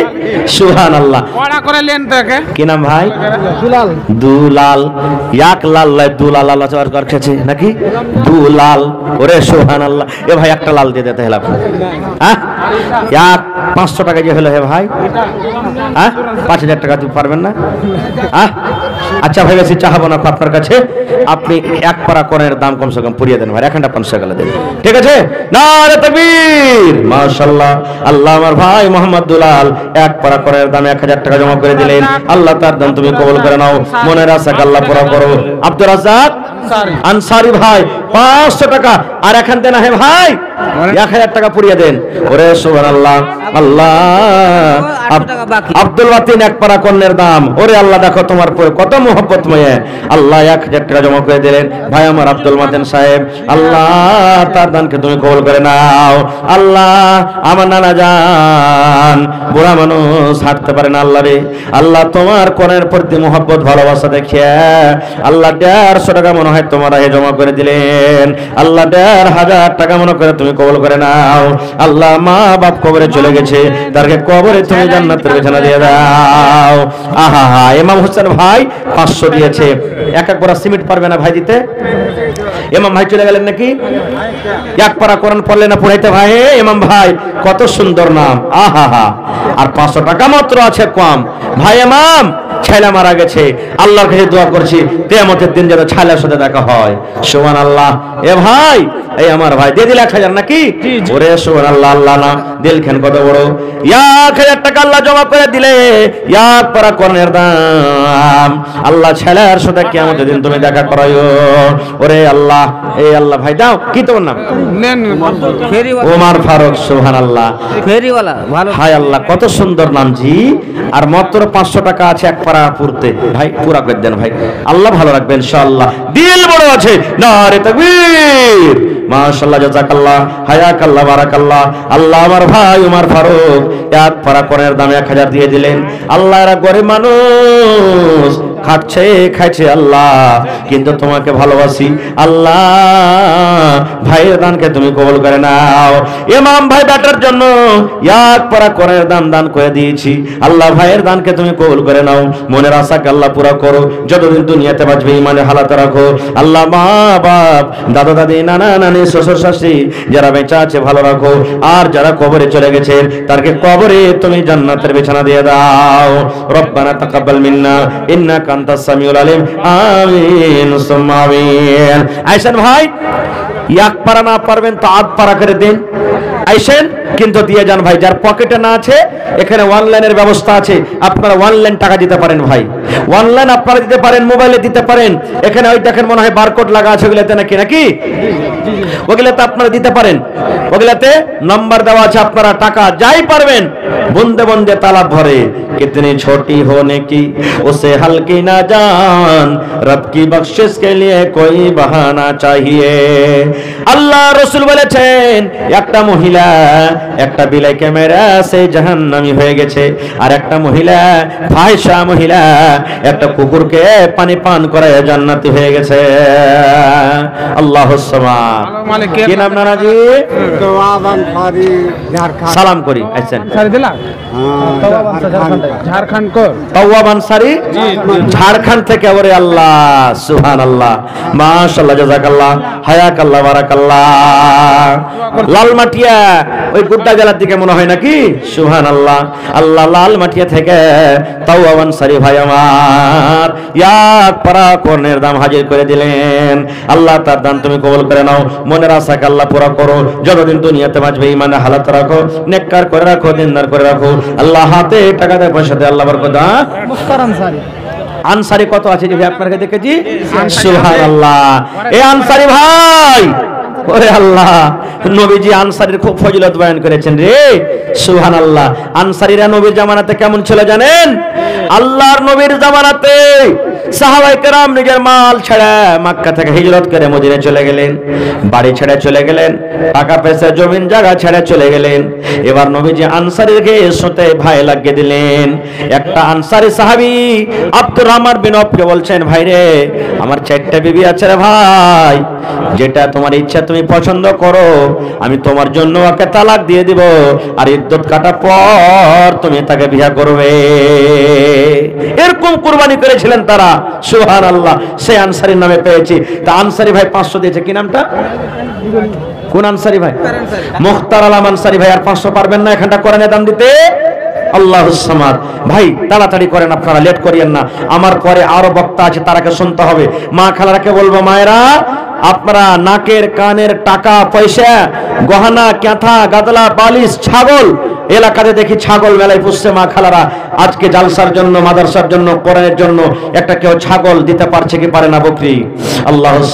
সুবহানাল্লাহ। কড়া করে লেন তাকে। কি নাম ভাই? দুলাল। দুলাল। 1 লাল দুলাল আল্লাহ চাওয়ার করছে নাকি? দুলাল। ওরে সুবহানাল্লাহ। এ ভাই একটা লাল দিয়ে দিতে হলাম। হ্যাঁ, 500 টাকা যে হলো হে ভাই। হ্যাঁ, 5000 টাকা দিতে পারবেন না? হ্যাঁ, আচ্ছা ভাই, বেশি চাহাবো না আপনার কাছে। আপনি 1 পারা কোরআনের দাম কমসে কম পুরিয়ে দেন ভাই। 150 টাকা দেন, ঠিক আছে? নারে তাকবীর। মাশাআল্লাহ। আল্লাহ আমার ভাই মোহাম্মদ দুলাল 1 পারা কোরআনের দাম 1000 টাকা জমা করে দিলেন। আল্লাহ তার দান তুমি কবুল করে নাও। মনের আশাকে আল্লাহ পুরা করো। আব্দুর রাজ্জাক আনসারী ভাই 500 টাকা। আর এখান থেকে না হে ভাই 1000 টাকা পুরিয়ে দেন। ওরে সুবহানাল্লাহ। আল্লাহ 800 টাকা বাকি। আব্দুল বাতিন এক পারা কন্যের দাম, ওরে আল্লাহ দেখো তোমার পরে কত মোহব্বতময়। আল্লাহ 1000 টাকা জমা করে দিলেন ভাই আমার আব্দুল মাতিন সাহেব। আল্লাহ তার দানকে তুমি কবুল করে নাও। আল্লাহ আমার নানা জান বুড়া মানুষ হাঁটতে পারে না, আল্লাহ রে আল্লাহ তোমার কোরআনের প্রতি মোহব্বত ভালোবাসা দেখিয়ে আল্লাহ 150 টাকা মনে হয় তোমার আগে জমা করে দিলেন। আল্লাহ 1500 টাকা মনে করে তুমি কবুল করে নাও। আল্লাহ মা বাপ কবরে চলে গেছে, তারকে কবরে তুমি জান্নাতের বিছানা দিয়ে দাও। আহা হা, ইমাম হোসেন ভাই 500 দিয়েছে। এক বড় সিমেন্ট পারবে না ভাই দিতে। ইমাম ভাই চলে গেলেন নাকি? এক পারা কোরআন পড়লে না পড়াইতে ভাই। ইমাম ভাই কত সুন্দর নাম, আহা হা। আর 500 টাকা মাত্র আছে কম। ভাই ইমাম ছেলে মারা গেছে, আল্লাহর কাছে দোয়া করছি কিয়ামতের দিন যেন ছেলের সাথে দেখা হয়। সুবহানাল্লাহ। এ ভাই এই আমার ভাই দিয়ে দিল 1000 নাকি? ওরে সুবহানাল্লাহ, আল্লাহ না দিল খান কত বড়। 1000 টাকা আল্লাহ জমা করে দিলে এক পারা কোরআনের দাম। আল্লাহ ছেলের সাথে কিয়ামতের দিন তুমি দেখা করাইও। ওরে আল্লাহ, এই আল্লাহ ভাই দাও কি তোমার নাম? ফেরিওয়ালা। ওমর ফারুক। সুবহানাল্লাহ। ফেরিওয়ালা ভালো। হায় আল্লাহ কত সুন্দর নাম জি। আর মাত্র 500 টাকা আছে এক পারা পড়তে। ভাই পুরা করে দেন ভাই, আল্লাহ ভালো রাখবেন ইনশাআল্লাহ। দিল বড় আছে। নারে তাকবীর, মাশাআল্লাহ, জাযাকাল্লাহ, হায়াকাল্লাহ, বারাকাল্লাহ। আল্লাহ আমার ভাই ওমর ফারুক এক পারা কোরআনের দাম 1000 দিয়ে দিলেন। আল্লাহ এরা গরিব মানুষ খাচ্ছে খাইছে আল্লাহ, কিন্তু তোমাকে ভালোবাসি আল্লাহ। ভাইয়ের দানকে তুমি কবুল করে নাও। ইমাম ভাই বেটার জন্য এক পারা কোরআনের দান করে দিয়েছি। আল্লাহ ভাইয়ের দানকে তুমি কবুল করে নাও। মনের আশাকে আল্লাহ পুরা করো। যতদিন দুনিয়াতে বাঁচবে ইমানের হালাতে রাখো। আল্লাহ মা বাপ দাদা দাদি নানা নানি শ্বশুর শাশুড়ি যারা বেঁচে আছে ভালো রাখো। আর যারা কবরে চলে গেছে তাদেরকে কবরে তুমি জান্নাতের বিছানা দিয়ে দাও। রব্বানা তাকাব্বাল মিন্না ইন্নাকা আনতাস সামিউল আলিম। আমিন সুম্মা আমিন। আইসেন ভাই, এক পারা না পারবেন তো আধ পারা করে দেন। আইসেন কিন্তু দিয়ে যান ভাই। যার পকেটে না আছে এখানে অনলাইনের ব্যবস্থা আছে, আপনারা অনলাইন টাকা দিতে পারেন ভাই। অনলাইন আপনারা দিতে পারেন, মোবাইলে দিতে পারেন। এখানে ওই দেখেন মনে হয় বারকোড লাগা আছে, ওগুলাতে নাকি নাকি ওগুলাতে আপনারা দিতে পারেন। ওগুলাতে নাম্বার দেওয়া আছে, আপনারা টাকা যাই পারবেন বন্দে বন্দে তালাব ভরে। कितनी छोटी होने की उसे हल्की ना जान, रब की बख्शिश के लिए कोई बहाना चाहिए। আল্লাহ রাসূল বলেছেন একটা মহিলা একটা বিলাই ক্যামেরা সে জাহান্নামী হয়ে গেছে, আর একটা মহিলা ফাহিশা মহিলা একটা কুকুরকে পানি পান করায় জান্নাতি হয়ে গেছে। আল্লাহুস সামাদ। কি নাম নানাজি? সালাম করি। আচ্ছা ঝাড়খণ্ড কো তাওয়াব আনসারী ঝাড়খণ্ড থেকে। ওরে আল্লাহ, সুবহানাল্লাহ, মাশাআল্লাহ, জাযাকাল্লাহ, হায়াকাল্লাহ, বারাকাল্লাহ। লালমাটিয়া ওই গুড্ডা জেলার দিকে মনে হয় নাকি? সুবহানাল্লাহ। আল্লাহ লালমাটিয়া থেকে তাওয়াব আনসারী ভাই আমার এক পারা কোরআনের দাম হাজির করে দিলেন। আল্লাহ তার দান তুমি কবুল করে নাও। মনের আশাকে আল্লাহ পুরা করো। যতদিন দুনিয়াতে বাঁচবে ইমানে হালাত রাখো, নেককার করে রাখো, দিনদার করে রাখো। আল্লাহ হাতে টাকা দেয়, পয়সা দেয়, আল্লাহ বরকত দাও। মুস্তার আনসারী আনসারী কত আছে যে ভাই আপনার কাছে দেখেছি? সুবহানাল্লাহ। এই আনসারী ভাই, ওরে আল্লাহ, নবীজি আনসারীর খুব ফজিলত বয়ান করেছেন রে। সুবহানাল্লাহ। আনসারীরা নবীর জামানাতে কেমন ছিল জানেন? আল্লাহর নবীর জামানাতে সাহাবায়ে কেরাম নিজের মাল ছেড়ে মক্কা থেকে হিজরত করে মদিনা চলে গেলেন, বাড়ি ছেড়ে চলে গেলেন, টাকা পয়সা জমিন জায়গা ছেড়ে চলে গেলেন। এবার নবীজি আনসারীকে সাথে ভাই লাগিয়ে দিলেন। একটা আনসারী সাহাবী আব্দুর রহমান বিন আওফকে বলছেন, ভাই রে আমার 4টা বিবি আছে রে ভাই, যেটা তোমার ইচ্ছা তুমি পছন্দ করো, আমি তোমার জন্য ওকে তালাক দিয়ে দিব, আর ইদ্দত কাটার পর তুমি তাকে বিয়ে করবে। এরকম কুরবানি করেছিলেন তারা। সুবহানাল্লাহ। সেই আনসারীর নামে পেয়েছি। তা আনসারী ভাই 500 দিয়েছে। কি নামটা? কোন আনসারী ভাই? মুখতার আলম আনসারী ভাই। আর 500 পারবেন না এখানটা কোরআনে দান দিতে? আল্লাহুস সামাদ। ভাই তাড়াতাড়ি করেন, আপনারা লেট করিয়েন না। আমার পরে আরো বক্তা আছে, তারাকে শুনতে হবে। মা খালারাকে বলবো, মায়েরা আপনারা নাকের কানের টাকা পয়সা গহনা ক্যাথা গাদলা বালিশ ছাগল, এলাকাতে দেখি ছাগল মেলায় পুষছে মা খালারা। আজকে জালসার জন্য, মাদ্রাসার জন্য, কোরআনের জন্য একটা কেউ ছাগল দিতে পারছে কি পারে না? বকরি। আল্লাহুস